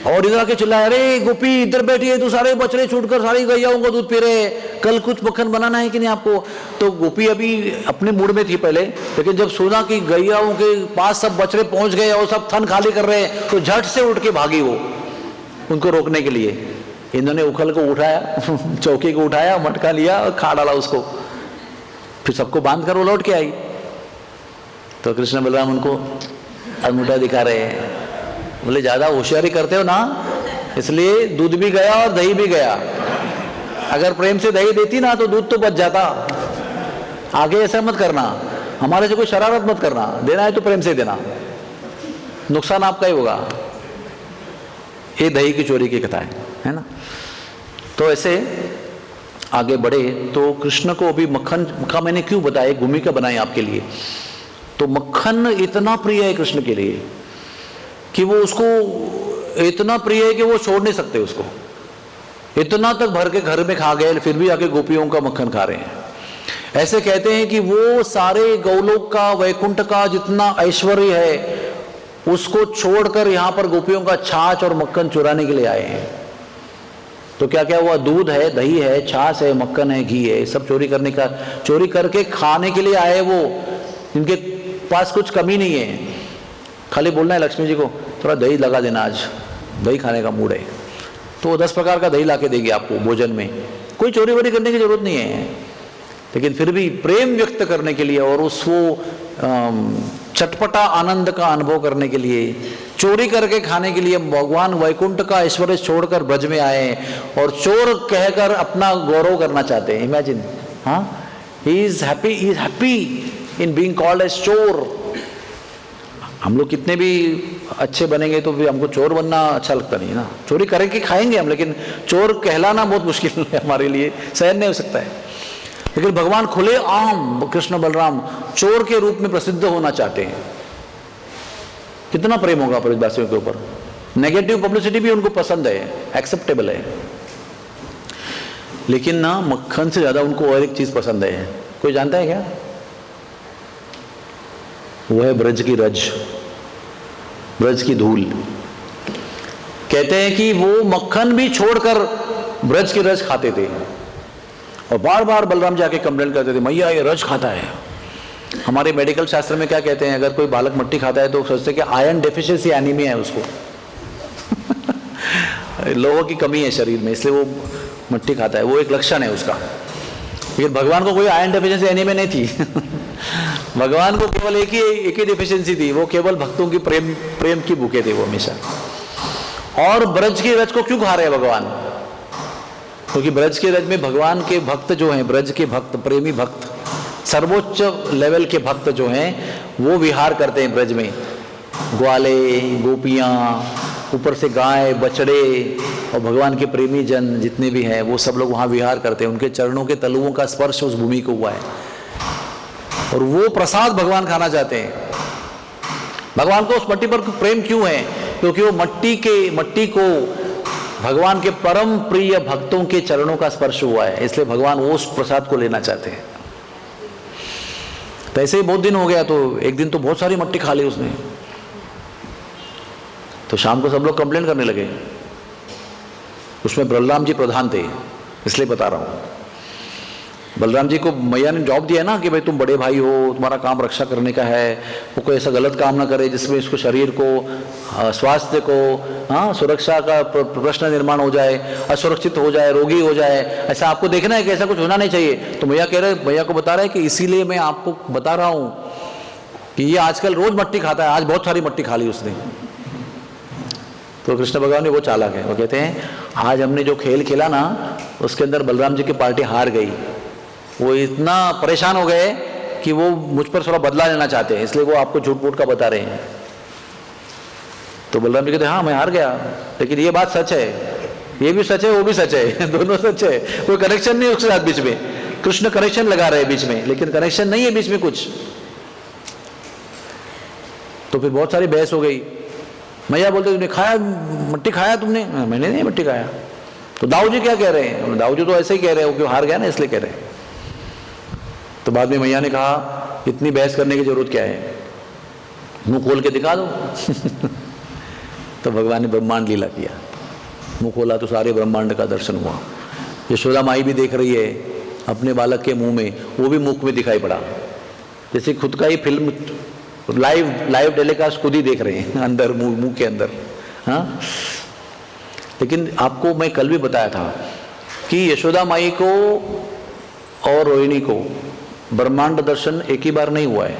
और इधर आके चिल्लाया, अरे गोपी इधर बैठी है, तू सारे बछड़े छूटकर सारी गैयाओं का दूध पी रहे, कल कुछ मक्खन बनाना है कि नहीं आपको। तो गोपी अभी अपने मूड में थी पहले, लेकिन जब सुना कि गैयाओं के पास सब बछड़े पहुंच गए और सब थन खाली कर रहे हैं, तो झट से उठ के भागी वो उनको रोकने के लिए। इन्होंने उखल को उठाया चौकी को उठाया, मटका लिया और खा डाला उसको, फिर सबको बांध कर वो लौट के आई। तो कृष्ण बलराम उनको अंगूठा दिखा रहे हैं, बोले ज्यादा होशियारी करते हो ना, इसलिए दूध भी गया और दही भी गया। अगर प्रेम से दही देती ना तो दूध तो बच जाता। आगे ऐसा मत करना, हमारे से कोई शरारत मत करना, देना है तो प्रेम से देना, नुकसान आपका ही होगा। ये दही की चोरी की कथा है ना। तो ऐसे आगे बढ़े तो कृष्ण को अभी मक्खन का मैंने क्यों बताया, भूमिका बनाई आपके लिए। तो मक्खन इतना प्रिय है कृष्ण के लिए कि वो उसको इतना प्रिय है कि वो छोड़ नहीं सकते उसको, इतना तक भर के घर में खा गए, फिर भी आके गोपियों का मक्खन खा रहे हैं। ऐसे कहते हैं कि वो सारे गौलोक का, वैकुंठ का जितना ऐश्वर्य है उसको छोड़कर यहां पर गोपियों का छाछ और मक्खन चुराने के लिए आए हैं। तो क्या क्या हुआ, दूध है, दही है, छाछ है, मक्खन है, घी है, सब चोरी करने का, चोरी करके खाने के लिए आए वो। इनके पास कुछ कमी नहीं है, खाली बोलना है लक्ष्मी जी को थोड़ा दही लगा देना, आज दही खाने का मूड है, तो वो 10 प्रकार का दही ला के देगी आपको भोजन में। कोई चोरी वोरी करने की जरूरत नहीं है, लेकिन फिर भी प्रेम व्यक्त करने के लिए और उसको चटपटा आनंद का अनुभव करने के लिए, चोरी करके खाने के लिए भगवान वैकुंठ का ऐश्वर्य छोड़कर ब्रज में आए और चोर कहकर अपना गौरव करना चाहते हैं। इमेजिन, हाँ, he is happy in being called as chor. हम लोग कितने भी अच्छे बनेंगे तो भी हमको चोर बनना अच्छा लगता नहीं ना। चोरी करेंगे खाएंगे हम, लेकिन चोर कहलाना बहुत मुश्किल है हमारे लिए, सहन नहीं हो सकता है। लेकिन भगवान खुले आम कृष्ण बलराम चोर के रूप में प्रसिद्ध होना चाहते हैं। कितना प्रेम होगा ब्रजवासियों के ऊपर। नेगेटिव पब्लिसिटी भी उनको पसंद है, एक्सेप्टेबल है, लेकिन ना मक्खन से ज्यादा उनको और एक चीज पसंद है। कोई जानता है क्या? वो है ब्रज की रज, ब्रज की धूल। कहते हैं कि वो मक्खन भी छोड़कर ब्रज की रज खाते थे और बार बार बलराम जाके कंप्लेंट करते थे, मैया ये रज खाता है। हमारे मेडिकल शास्त्र में क्या कहते हैं, अगर कोई बालक मट्टी खाता है तो सोचते हैं कि आयरन डेफिशिएंसी एनीमिया है उसको लोगों की कमी है शरीर में, इसलिए वो मट्टी खाता है, वो एक लक्षण है उसका। लेकिन भगवान को कोई आयरन डेफिशिएंसी एनीमिया नहीं थी भगवान को केवल एक ही डेफिशिएंसी थी, वो केवल भक्तों की प्रेम की भूखे थे वो हमेशा। और ब्रज की रज को क्यों खा रहे हैं भगवान? क्योंकि ब्रज के रज में भगवान के भक्त जो हैं, ब्रज के भक्त, प्रेमी भक्त, सर्वोच्च लेवल के भक्त जो हैं वो विहार करते हैं ब्रज में। ग्वाले, गोपियाँ, ऊपर से गाय, बछड़े और भगवान के प्रेमी जन जितने भी हैं वो सब लोग वहाँ विहार करते हैं। उनके चरणों के तलुओं का स्पर्श उस भूमि को हुआ है और वो प्रसाद भगवान खाना चाहते हैं। भगवान को उस मट्टी पर प्रेम क्यों है? क्योंकि वो मट्टी को भगवान के परम प्रिय भक्तों के चरणों का स्पर्श हुआ है, इसलिए भगवान वो उस प्रसाद को लेना चाहते हैं। तो ऐसे ही बहुत दिन हो गया, तो एक दिन तो बहुत सारी मट्टी खा ली उसने। तो शाम को सब लोग कंप्लेंट करने लगे। उसमें बलराम जी प्रधान थे, इसलिए बता रहा हूँ। बलराम जी को मैया ने जॉब दिया ना कि भाई तुम बड़े भाई हो, तुम्हारा काम रक्षा करने का है, वो कोई ऐसा गलत काम ना करे जिसमें इसको शरीर को, स्वास्थ्य को, हाँ, सुरक्षा का प्रश्न निर्माण हो जाए, असुरक्षित हो जाए, रोगी हो जाए, ऐसा आपको देखना है कि ऐसा कुछ होना नहीं चाहिए। तो मैया को बता रहे हैं कि इसीलिए मैं आपको बता रहा हूँ कि ये आजकल रोज मट्टी खाता है, आज बहुत सारी मट्टी खा ली उसने। तो कृष्ण भगवान ने वो चालाक है, वो कहते हैं आज हमने जो खेल खेला ना उसके अंदर बलराम जी की पार्टी हार गई। वो इतना परेशान हो गए कि वो मुझ पर थोड़ा बदला लेना चाहते हैं, इसलिए वो आपको झूठ मूठ का बता रहे हैं। तो बलराम जी कहते हैं हाँ मैं हार गया, लेकिन ये बात सच है, ये भी सच है वो भी सच है, दोनों सच है, कोई कनेक्शन नहीं उसके साथ बीच में। कृष्ण कनेक्शन लगा रहे हैं बीच में, लेकिन कनेक्शन नहीं है बीच में कुछ। तो फिर बहुत सारी बहस हो गई। मैया बोलते तुमने खाया, मट्टी खाया तुमने? मैंने नहीं मट्टी खाया। तो दाऊ जी क्या कह रहे हैं? दाऊ जी तो ऐसे ही कह रहे हैं, वो क्यों हार गया ना इसलिए कह रहे हैं। तो बाद में मैया ने कहा इतनी बहस करने की जरूरत क्या है, मुंह खोल के दिखा दो। तो भगवान ने ब्रह्मांड लीला किया, मुंह खोला तो सारे ब्रह्मांड का दर्शन हुआ। यशोदा माई भी देख रही है अपने बालक के मुंह में, वो भी मुख में दिखाई पड़ा, जैसे खुद का ही फिल्म लाइव टेलीकास्ट खुद ही देख रहे हैं अंदर, मुंह के अंदर। हाँ, लेकिन आपको मैं कल भी बताया था कि यशोदा माई को और रोहिणी को ब्रह्मांड दर्शन एक ही बार नहीं हुआ है।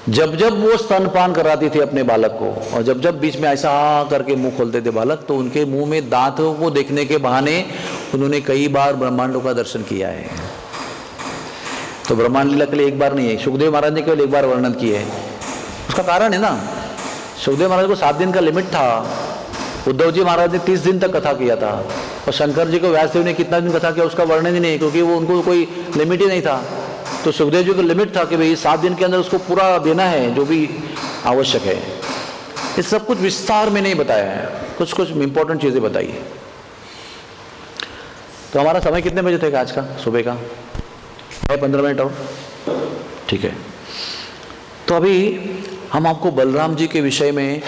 जब जब वो स्तनपान कराती थी अपने बालक को, और जब जब बीच में ऐसा करके मुंह खोलते थे बालक, तो उनके मुंह में दांतों को देखने के बहाने उन्होंने कई बार ब्रह्मांडों का दर्शन किया है। तो ब्रह्मांड लीला के लिए एक बार नहीं है, सुखदेव महाराज ने केवल एक बार वर्णन किया है। उसका कारण है ना, सुखदेव महाराज को 7 दिन का लिमिट था, उद्धव जी महाराज ने 30 दिन तक कथा किया था, और शंकर जी को व्यासदेव ने कितना दिन कथा किया उसका वर्णन ही नहीं, क्योंकि वो उनको कोई लिमिट ही नहीं था। तो सुखदेव जी को लिमिट था कि भाई 7 दिन के अंदर उसको पूरा देना है जो भी आवश्यक है। इस सब कुछ विस्तार में नहीं बताया है, कुछ कुछ इंपॉर्टेंट चीज़ें बताई है। तो हमारा समय कितने बजे तक आज का, सुबह का है? 15 मिनट और, ठीक है। तो अभी हम आपको बलराम जी के विषय में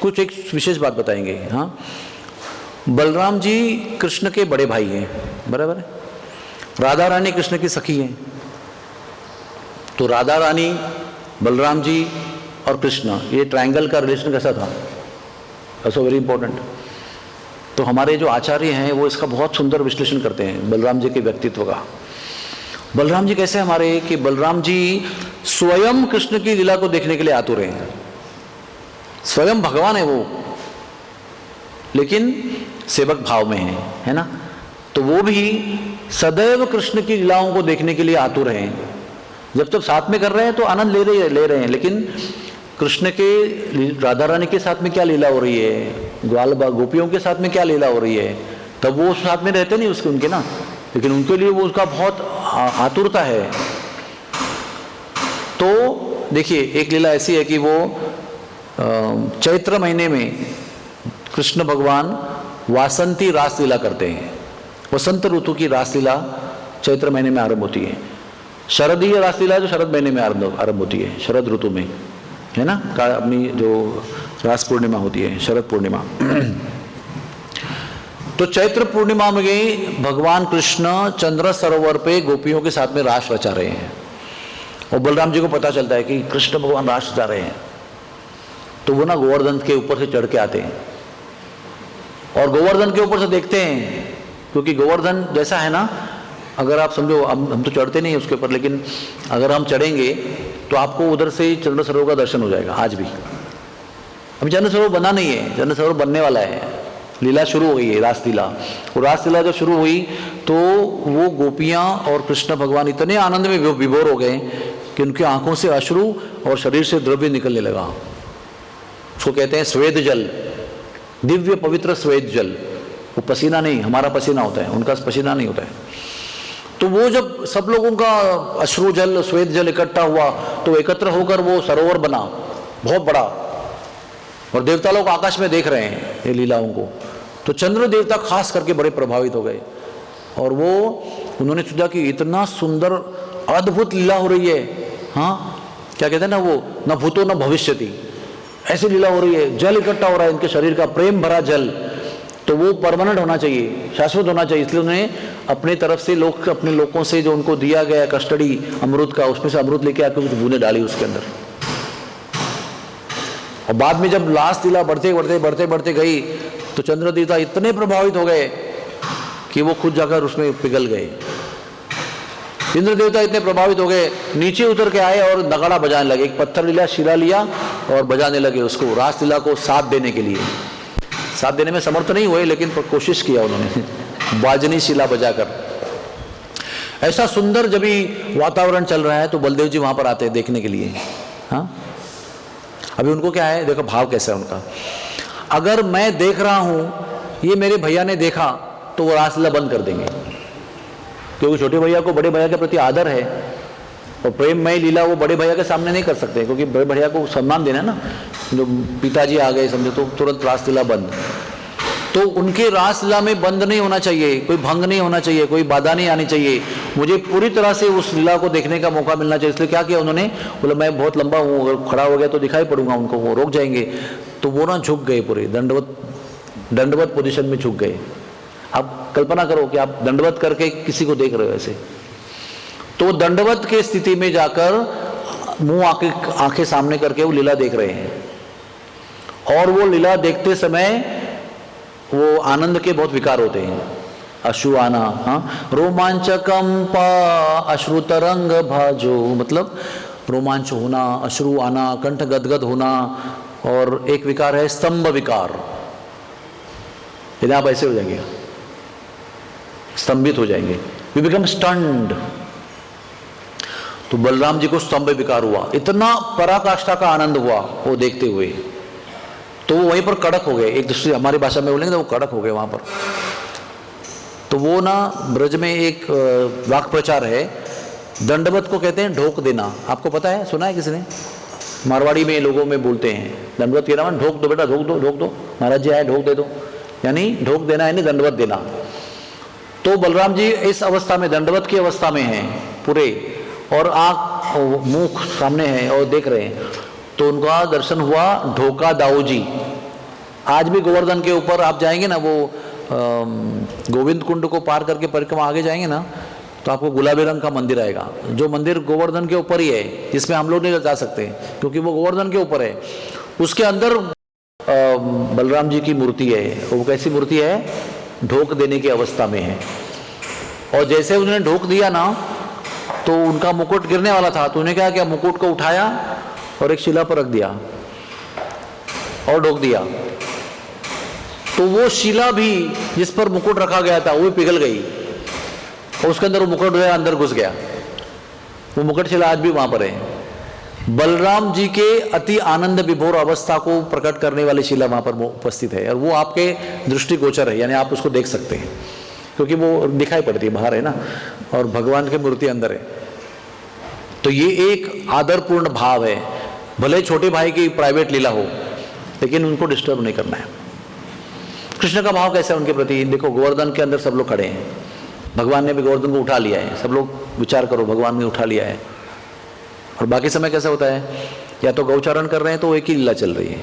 कुछ एक विशेष बात बताएंगे। हाँ, बलराम जी कृष्ण के बड़े भाई हैं, बराबर है। राधा रानी कृष्ण की सखी हैं। तो राधा रानी, बलराम जी और कृष्ण, ये ट्रायंगल का रिलेशन कैसा था, ऑल्सो वेरी इंपॉर्टेंट। तो हमारे जो आचार्य हैं वो इसका बहुत सुंदर विश्लेषण करते हैं बलराम जी के व्यक्तित्व का। बलराम जी कैसे हमारे, कि बलराम जी स्वयं कृष्ण की लीला को देखने के लिए आतुर हैं। स्वयं भगवान है वो, लेकिन सेवक भाव में है ना। तो वो भी सदैव कृष्ण की लीलाओं को देखने के लिए आतुर हैं। जब तक साथ में कर रहे हैं तो आनंद ले रहे हैं, लेकिन कृष्ण के, राधा रानी के साथ में क्या लीला हो रही है, ग्वाल गोपियों के साथ में क्या लीला हो रही है, तब वो साथ में रहते नहीं उसके उनके ना, लेकिन उनके लिए वो उसका बहुत आतुरता है। तो देखिए एक लीला ऐसी है कि वो चैत्र महीने में कृष्ण भगवान वासंती रासलीला करते हैं। वसंत ऋतु की रासलीला चैत्र महीने में आरंभ होती है। शरदीय रासलीला जो शरद महीने में आरंभ होती है, शरद ऋतु में, है ना, अपनी जो रास पूर्णिमा होती है, शरद पूर्णिमा। तो चैत्र पूर्णिमा में भगवान कृष्ण चंद्र सरोवर पे गोपियों के साथ में रास रचा रहे हैं, और बलराम जी को पता चलता है कि कृष्ण भगवान रास रचा रहे हैं। तो वो ना गोवर्धन के ऊपर से चढ़ के आते हैं और गोवर्धन के ऊपर से देखते हैं, क्योंकि गोवर्धन जैसा है ना, अगर आप समझो, हम तो चढ़ते नहीं उसके ऊपर, लेकिन अगर हम चढ़ेंगे तो आपको उधर से ही चंद्र सरोवर का दर्शन हो जाएगा। आज भी अभी चंद्र सरोवर बना नहीं है, चंद्र सरोवर बनने वाला है, लीला शुरू हो गई है, रासलीला। वो रासलीला जब शुरू हुई तो वो गोपियाँ और कृष्ण भगवान इतने आनंद में विभोर हो गए कि उनकी आंखों से अश्रु और शरीर से द्रव्य निकलने लगा। उसको कहते हैं स्वेद जल, दिव्य पवित्र स्वेद जल। वो पसीना नहीं, हमारा पसीना होता है, उनका पसीना नहीं होता है। तो वो जब सब लोगों का अश्रु जल, स्वेद जल इकट्ठा हुआ तो एकत्र होकर वो सरोवर बना बहुत बड़ा, और देवता लोग आकाश में देख रहे हैं ये लीलाओं को। तो चंद्र देवता खास करके बड़े प्रभावित हो गए, और वो उन्होंने सोचा कि इतना सुंदर अद्भुत लीला हो रही है। हाँ, क्या कहते हैं ना वो, न भूतो न भविष्यति, ऐसी लीला हो रही है, जल इकट्ठा हो रहा है इनके शरीर का, प्रेम भरा जल, तो वो परमानेंट होना चाहिए, शाश्वत होना चाहिए। इसलिए उन्होंने अपने तरफ से लोग, अपने लोगों से जो उनको दिया गया कस्टडी अमृत का, उसमें से अमृत लेके आकर कुछ बूंदें डाली उसके अंदर। और बाद में जब लास्ट लीला बढ़ते बढ़ते बढ़ते बढ़ते गई तो चंद्र देवता इतने प्रभावित हो गए कि वो खुद जाकर उसमें पिघल गए। इंद्र देवता इतने प्रभावित हो गए, नीचे उतर के आए और नगाड़ा बजाने लगे। एक पत्थर लिया, शिला लिया और बजाने लगे उसको, रासलीला को साथ देने के लिए। साथ देने में समर्थ नहीं हुए, लेकिन कोशिश किया उन्होंने बाजनी शिला बजाकर। ऐसा सुंदर जब भी वातावरण चल रहा है तो बलदेव जी वहां पर आते हैं देखने के लिए। हाँ, अभी उनको क्या है, देखो भाव कैसा है उनका। अगर मैं देख रहा हूं, ये मेरे भैया ने देखा, तो वो रासलीला बंद कर देंगे, क्योंकि छोटे भैया को बड़े भैया के प्रति आदर है, और प्रेममय लीला वो बड़े भैया के सामने नहीं कर सकते, क्योंकि बड़े भैया को सम्मान देना है ना। जो पिताजी आ गए समझो तो तुरंत रासलीला बंद। तो उनके रासलीला में बंद नहीं होना चाहिए, कोई भंग नहीं होना चाहिए, कोई बाधा नहीं आनी चाहिए, मुझे पूरी तरह से उस लीला को देखने का मौका मिलना चाहिए। इसलिए क्या किया उन्होंने, बोला मैं बहुत लंबा हूँ, अगर खड़ा हो गया तो दिखाई पड़ूंगा उनको, वो रोक जाएंगे। तो वो ना झुक गए, पूरे दंडवत पोजीशन में झुक गए। आप कल्पना करो कि आप दंडवत करके किसी को देख रहे हो ऐसे, तो दंडवत के स्थिति में जाकर मुंह आंखें सामने करके वो लीला देख रहे हैं। और वो लीला देखते समय वो आनंद के बहुत विकार होते हैं, अश्रु आना। हाँ, रोमांचकम पा अश्रु तरंग भाजो, मतलब रोमांच होना, अश्रु आना, कंठ गदगद होना। और एक विकार है स्तंभ विकार, यदि आप ऐसे हो जाएंगे, स्तंभित हो जाएंगे, वी बिकम स्टन्ड। तो बलराम जी को स्तंभ विकार हुआ, इतना पराकाष्ठा का आनंद हुआ वो देखते हुए, तो वो वहीं पर कड़क हो गए। एक दूसरी हमारी भाषा में बोलेंगे तो वो कड़क हो गए वहां पर। तो वो ना ब्रज में एक वाक् प्रचार है, दंडवत को कहते हैं ढोक देना। आपको पता है, सुना है किसी ने? मारवाड़ी में लोगों में बोलते हैं दंडवत के नाम, ढोक दो बेटा, ढोक दो, ढोक दो, महाराज जी आए ढोक दे दो, यानी ढोक देना यानी दंडवत देना। तो बलराम जी इस अवस्था में, दंडवत की अवस्था में हैं पूरे, और आंख मुंह सामने है और देख रहे हैं। तो उनका दर्शन हुआ ढोका दाऊ जी। आज भी गोवर्धन के ऊपर आप जाएंगे ना, वो गोविंद कुंड को पार करके परिक्रमा आगे जाएंगे ना, तो आपको गुलाबी रंग का मंदिर आएगा, जो मंदिर गोवर्धन के ऊपर ही है, जिसमें हम लोग नहीं जा सकते क्योंकि वो गोवर्धन के ऊपर है। उसके अंदर बलराम जी की मूर्ति है। वो कैसी मूर्ति है? ढोक देने की अवस्था में है। और जैसे उन्होंने ढोक दिया ना, तो उनका मुकुट गिरने वाला था, तो उन्हें क्या किया, मुकुट को उठाया और एक शिला पर रख दिया और ढोक दिया। तो वो शिला भी जिस पर मुकुट रखा गया था वो पिघल गई, और उसके अंदर वो मुकुट गया, अंदर घुस गया। वो मुकुट शिला आज भी वहां पर है। बलराम जी के अति आनंद विभोर अवस्था को प्रकट करने वाली शिला वहां पर उपस्थित है, और वो आपके दृष्टिगोचर है, यानी आप उसको देख सकते हैं, क्योंकि वो दिखाई पड़ती है, बाहर है ना, और भगवान की मूर्ति अंदर है। तो ये एक आदरपूर्ण भाव है, भले छोटे भाई की प्राइवेट लीला हो, लेकिन उनको डिस्टर्ब नहीं करना है। कृष्ण का भाव कैसा है उनके प्रति? देखो, गोवर्धन के अंदर सब लोग खड़े हैं, भगवान ने भी गोवर्धन को उठा लिया है, सब लोग विचार करो, भगवान ने उठा लिया है। और बाकी समय कैसा होता है, या तो गौचारण कर रहे हैं तो एक ही लीला चल रही है,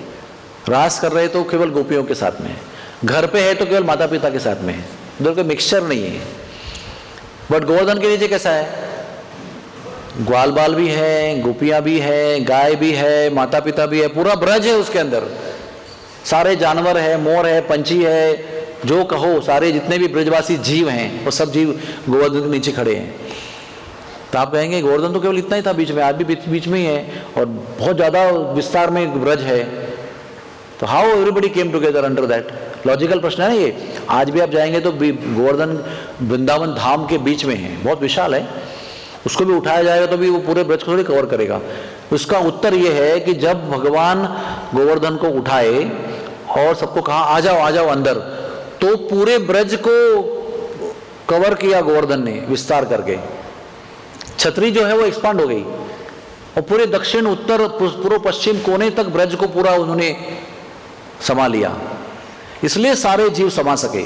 रास कर रहे हैं तो केवल गोपियों के साथ में है, घर पे है तो केवल माता पिता के साथ में है, उधर कोई मिक्सचर नहीं है। बट गोवर्धन के नीचे कैसा है, ग्वाल बाल भी है, गोपियां भी है, गाय भी है, माता पिता भी है, पूरा ब्रज है उसके अंदर, सारे जानवर है, मोर है, पंछी है, जो कहो सारे जितने भी ब्रजवासी जीव हैं वो सब जीव गोवर्धन के नीचे खड़े हैं। तो आप कहेंगे गोवर्धन तो केवल इतना ही था बीच में, आज भी बीच में ही है, और बहुत ज्यादा विस्तार में ब्रज है। तो how everybody came together under that? Logical प्रश्न है ना ये। आज भी आप जाएंगे तो गोवर्धन वृंदावन धाम के बीच में है, बहुत विशाल है, उसको भी उठाया जाएगा तो भी वो पूरे ब्रज को थोड़ी कवर करेगा। उसका उत्तर ये है कि जब भगवान गोवर्धन को उठाए और सबको कहा आ जाओ आ जाओ अंदर, तो पूरे ब्रज को कवर किया गोवर्धन ने विस्तार करके। छतरी जो है वो एक्सपांड हो गई और पूरे दक्षिण उत्तर पूर्व पश्चिम कोने तक ब्रज को पूरा उन्होंने समा लिया, इसलिए सारे जीव समा सके।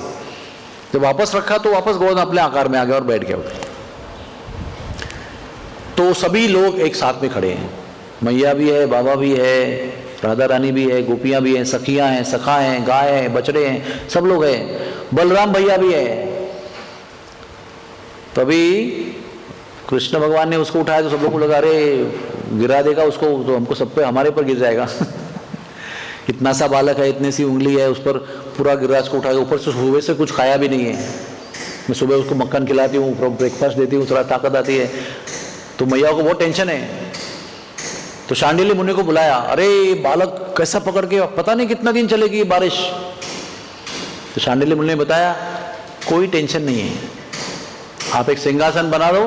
जब वापस रखा तो वापस गोवर्धन अपने आकार में आ गया और बैठ गया उधर। तो सभी लोग एक साथ में खड़े हैं, मैया भी है, बाबा भी है, राधा रानी भी है, गोपियां भी हैं, सखियां हैं, सखा हैं, गाय हैं, बछड़े हैं, सब लोग हैं, बलराम भैया भी है। तभी कृष्ण भगवान ने उसको उठाया तो सब लोग को लगा अरे गिरा देगा उसको तो हमको सब पे हमारे पर गिर जाएगा इतना सा बालक है, इतनी सी उंगली है, उस पर पूरा गिरिराज को उठाएगा। ऊपर से सुबह से कुछ खाया भी नहीं है, मैं सुबह उसको मक्खन खिलाती हूँ, ब्रेकफास्ट देती हूँ, थोड़ा ताकत आती है, तो मैया को बहुत टेंशन है। तो शांडिल्य मुनि को बुलाया, अरे बालक कैसा पकड़ के, पता नहीं कितना दिन चलेगी बारिश। तो शांडिल्य मुनि ने बताया कोई टेंशन नहीं है, आप एक सिंहासन बना दो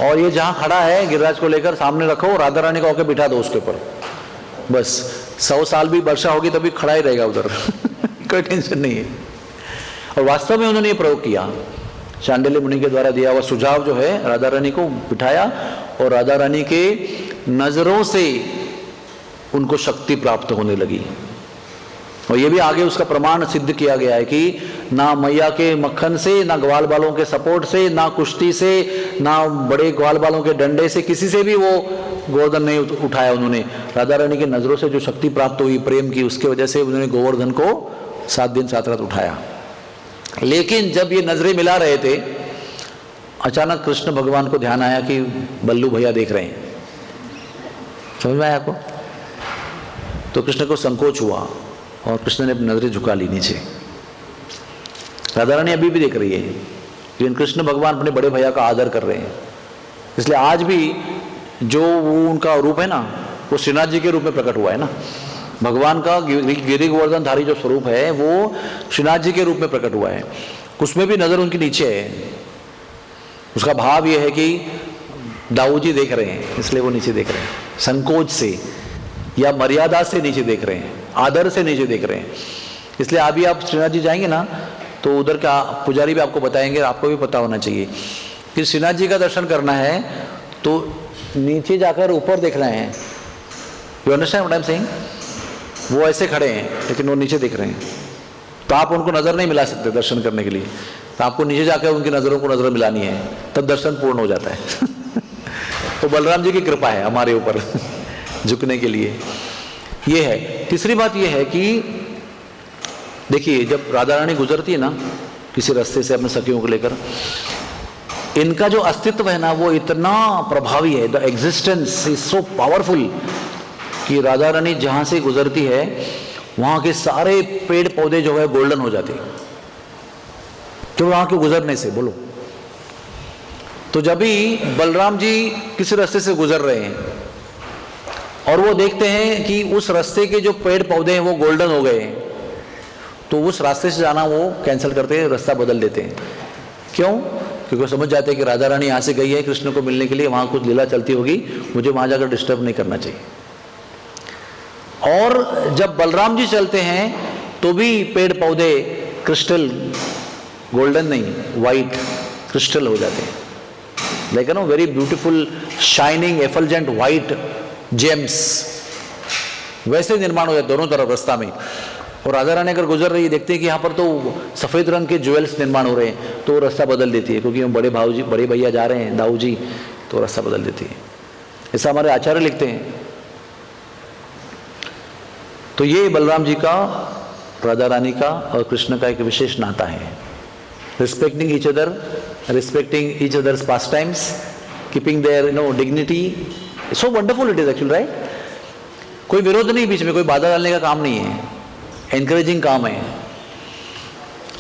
और ये जहां खड़ा है गिरिराज को लेकर सामने रखो, राधा रानी को होकर बिठा दो उसके ऊपर, बस 100 साल भी वर्षा होगी तभी खड़ा ही रहेगा उधर कोई टेंशन नहीं है। और वास्तव में उन्होंने ये प्रयोग किया, शांडिल्य मुनि के द्वारा दिया हुआ सुझाव जो है, राधा रानी को बिठाया और राधा रानी के नजरों से उनको शक्ति प्राप्त होने लगी। और ये भी आगे उसका प्रमाण सिद्ध किया गया है कि ना मैया के मक्खन से, ना ग्वाल बालों के सपोर्ट से, ना कुश्ती से, ना बड़े ग्वाल बालों के डंडे से, किसी से भी वो गोवर्धन नहीं उठाया उन्होंने। राधा रानी की नजरों से जो शक्ति प्राप्त हुई प्रेम की, उसके वजह से उन्होंने गोवर्धन को 7 दिन 7 रात उठाया। लेकिन जब ये नजरें मिला रहे थे, अचानक कृष्ण भगवान को ध्यान आया कि बल्लू भैया देख रहे हैं। समझ में आया आपको? तो कृष्ण को संकोच हुआ और कृष्ण ने अपनी नजरें झुका ली नीचे। राधा रानी अभी भी देख रही है, लेकिन कृष्ण भगवान अपने बड़े भैया का आदर कर रहे हैं। इसलिए आज भी जो वो उनका रूप है ना, वो श्रीनाथ जी के रूप में प्रकट हुआ है ना। भगवान का गिरि गोवर्धन धारी जो स्वरूप है वो श्रीनाथ जी के रूप में प्रकट हुआ है। उसमें भी नजर उनकी नीचे है। उसका भाव यह है कि दाऊ जी देख रहे हैं, इसलिए वो नीचे देख रहे हैं, संकोच से या मर्यादा से नीचे देख रहे हैं, आदर से नीचे देख रहे हैं। इसलिए अभी आप श्रीनाथ जी जाएंगे ना तो उधर का पुजारी भी आपको बताएंगे, आपको भी पता होना चाहिए कि श्रीनाथ जी का दर्शन करना है तो नीचे जाकर ऊपर देखना है। You understand what I am saying? वो ऐसे खड़े हैं लेकिन वो नीचे देख रहे हैं, तो आप उनको नज़र नहीं मिला सकते दर्शन करने के लिए, तो आपको नीचे जाकर उनकी नज़रों को नज़र मिलानी है, तब दर्शन पूर्ण हो जाता है तो बलराम जी की कृपा है हमारे ऊपर झुकने के लिए। ये है। तीसरी बात ये है कि देखिए, जब राधा रानी गुजरती है ना किसी रास्ते से अपने सखियों को लेकर, इनका जो अस्तित्व है ना वो इतना प्रभावी है, the existence is so powerful कि राधा रानी जहाँ से गुजरती है वहाँ के सारे पेड़ पौधे जो है गोल्डन हो जाते हैं, तो वहाँ के गुजरने से। बोलो, तो जब भी बलराम जी किसी रास्ते से गुजर रहे हैं और वो देखते हैं कि उस रास्ते के जो पेड़ पौधे हैं वो गोल्डन हो गए हैं, तो उस रास्ते से जाना वो कैंसिल करते हैं, रास्ता बदल देते हैं। क्यों? क्योंकि वो समझ जाते हैं कि राधा रानी यहाँ से गई है कृष्ण को मिलने के लिए, वहाँ कुछ लीला चलती होगी, मुझे वहाँ जाकर डिस्टर्ब नहीं करना चाहिए। और जब बलराम जी चलते हैं तो भी पेड़ पौधे क्रिस्टल, गोल्डन नहीं, वाइट क्रिस्टल हो जाते हैं, लेकिन वो very beautiful shining effulgent white gems वैसे निर्माण हो जाते दोनों तरफ रास्ता में। और राधा रानी अगर गुजर रही है, देखते हैं कि यहाँ पर तो सफ़ेद रंग के ज्वेल्स निर्माण हो रहे हैं, तो रास्ता बदल देती है, क्योंकि हम बड़े भाऊ जी, बड़े भैया जा रहे हैं, दाऊ जी, तो रास्ता बदल देती है। ऐसा हमारे आचार्य लिखते हैं। तो ये बलराम जी का, राधा रानी का और कृष्ण का एक विशेष नाता है। Respecting each other, respecting each others pass times, keeping their dignity, so wonderful it is actually, right. कोई विरोध नहीं बीच में, कोई बाधा डालने का काम नहीं है, एनकरेजिंग काम है।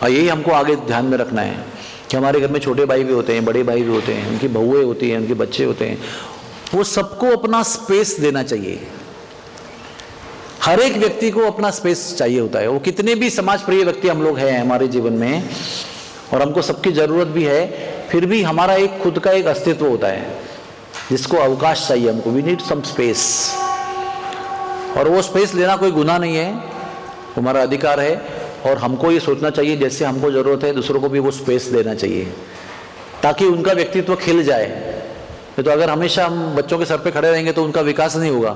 और यही हमको आगे ध्यान में रखना है कि हमारे घर में छोटे भाई भी होते हैं, बड़े भाई भी होते हैं, उनकी बहुएं होती हैं, उनके बच्चे होते हैं, वो सबको अपना स्पेस देना चाहिए। हर एक व्यक्ति को अपना स्पेस चाहिए होता है। वो कितने भी समाज प्रिय व्यक्ति हम लोग हैं हमारे जीवन में और हमको सबकी जरूरत भी है, फिर भी हमारा एक खुद का एक अस्तित्व होता है जिसको अवकाश चाहिए हमको। वी नीड सम स्पेस, और वो स्पेस लेना कोई गुनाह नहीं है, हमारा अधिकार है। और हमको ये सोचना चाहिए जैसे हमको जरूरत है दूसरों को भी वो स्पेस देना चाहिए ताकि उनका व्यक्तित्व खिल जाए। तो अगर हमेशा हम बच्चों के सर पे खड़े रहेंगे तो उनका विकास नहीं होगा,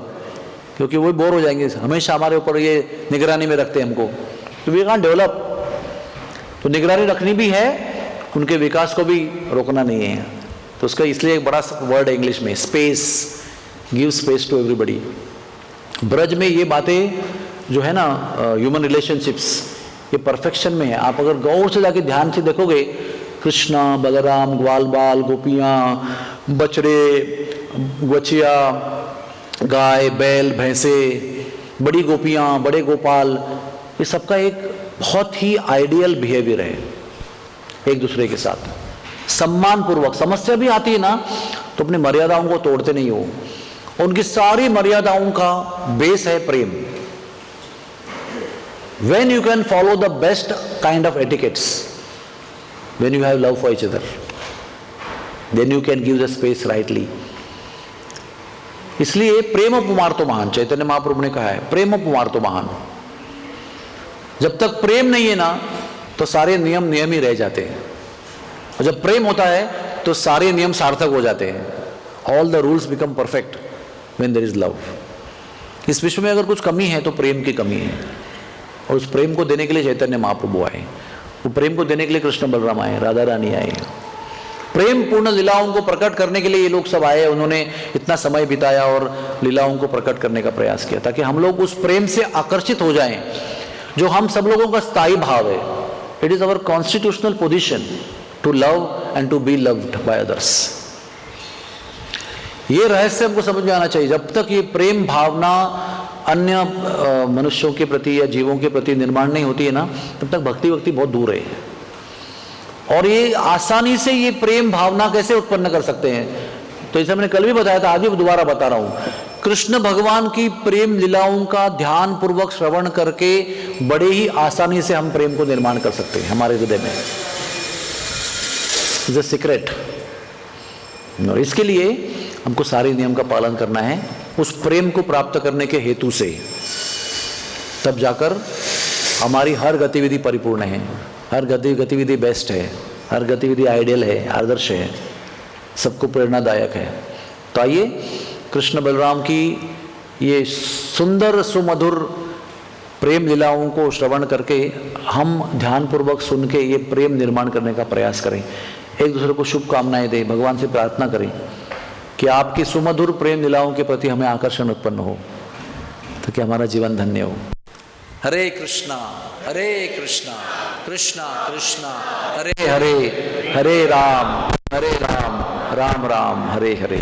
क्योंकि वो बोर हो जाएंगे, हमेशा हमारे ऊपर ये निगरानी में रखते हैं हमको, तो वी कांट डेवलप। तो निगरानी रखनी भी है, उनके विकास को भी रोकना नहीं है। तो उसका इसलिए एक बड़ा वर्ड है इंग्लिश में, space, give space to everybody. Braj में ये बातें जो है ना, ह्यूमन रिलेशनशिप्स, ये परफेक्शन में है। आप अगर गौर से जाके ध्यान से देखोगे, कृष्णा, बलराम, ग्वाल बाल, गोपियाँ, बछड़े, बचिया, गाय, बैल, भैंसे, बड़ी गोपियाँ, बड़े गोपाल, ये सबका एक बहुत ही आइडियल बिहेवियर है एक दूसरे के साथ, सम्मान पूर्वक। समस्या भी आती है ना तो अपनी मर्यादाओं को तोड़ते नहीं हो। उनकी सारी मर्यादाओं का बेस है प्रेम। When you can follow the best kind of etiquettes, when you have love for each other, then you can give the space rightly. इसलिए प्रेम पुमार तो महान, चैतन्य महाप्रभु ने कहा है, प्रेम पुमार तो महान। जब तक प्रेम नहीं है ना तो सारे नियम नियम ही रह जाते हैं, और जब प्रेम होता है तो सारे नियम सार्थक हो जाते हैं। All the rules become perfect when there is love. इस विश्व में अगर कुछ कमी है तो प्रेम की कमी है, और उस प्रेम को देने के लिए चैतन्य महाप्रभु आए, वो प्रेम को देने के लिए कृष्ण बलराम आए, राधा रानी आए। प्रेम पूर्ण लीलाओं को प्रकट करने के लिए ये लोग सब आए, उन्होंने इतना समय बिताया और लीलाओं को प्रकट करने का प्रयास किया ताकि हम लोग उस प्रेम से आकर्षित हो जाएं जो हम सब लोगों का स्थायी भाव है। It is our constitutional position to love and to be loved by others. ये रहस्य हमको समझ में आना चाहिए। जब तक ये प्रेम भावना अन्य मनुष्यों के प्रति या जीवों के प्रति निर्माण नहीं होती है ना, तब तक भक्ति भक्ति बहुत दूर है। और ये आसानी से ये प्रेम भावना कैसे उत्पन्न कर सकते हैं, तो जैसे मैंने कल भी बताया था, आज भी दोबारा बता रहा हूं। कृष्ण भगवान की प्रेम लीलाओं का ध्यान पूर्वक श्रवण करके बड़े ही आसानी से हम प्रेम को निर्माण कर सकते हैं हमारे हृदय में। It's a secret. और इसके लिए हमको सारे नियम का पालन करना है उस प्रेम को प्राप्त करने के हेतु से, तब जाकर हमारी हर गतिविधि परिपूर्ण है, हर गतिविधि बेस्ट है, हर गतिविधि आइडियल है, आदर्श है, सबको प्रेरणादायक है। तो आइए कृष्ण बलराम की ये सुंदर सुमधुर प्रेम लीलाओं को श्रवण करके हम ध्यानपूर्वक सुन के ये प्रेम निर्माण करने का प्रयास करें, एक दूसरे को शुभकामनाएं दें, भगवान से प्रार्थना करें कि आपकी सुमधुर प्रेम लीलाओं के प्रति हमें आकर्षण उत्पन्न हो ताकि हमारा जीवन धन्य हो। हरे कृष्णा कृष्णा कृष्णा हरे हरे, हरे राम राम राम हरे हरे।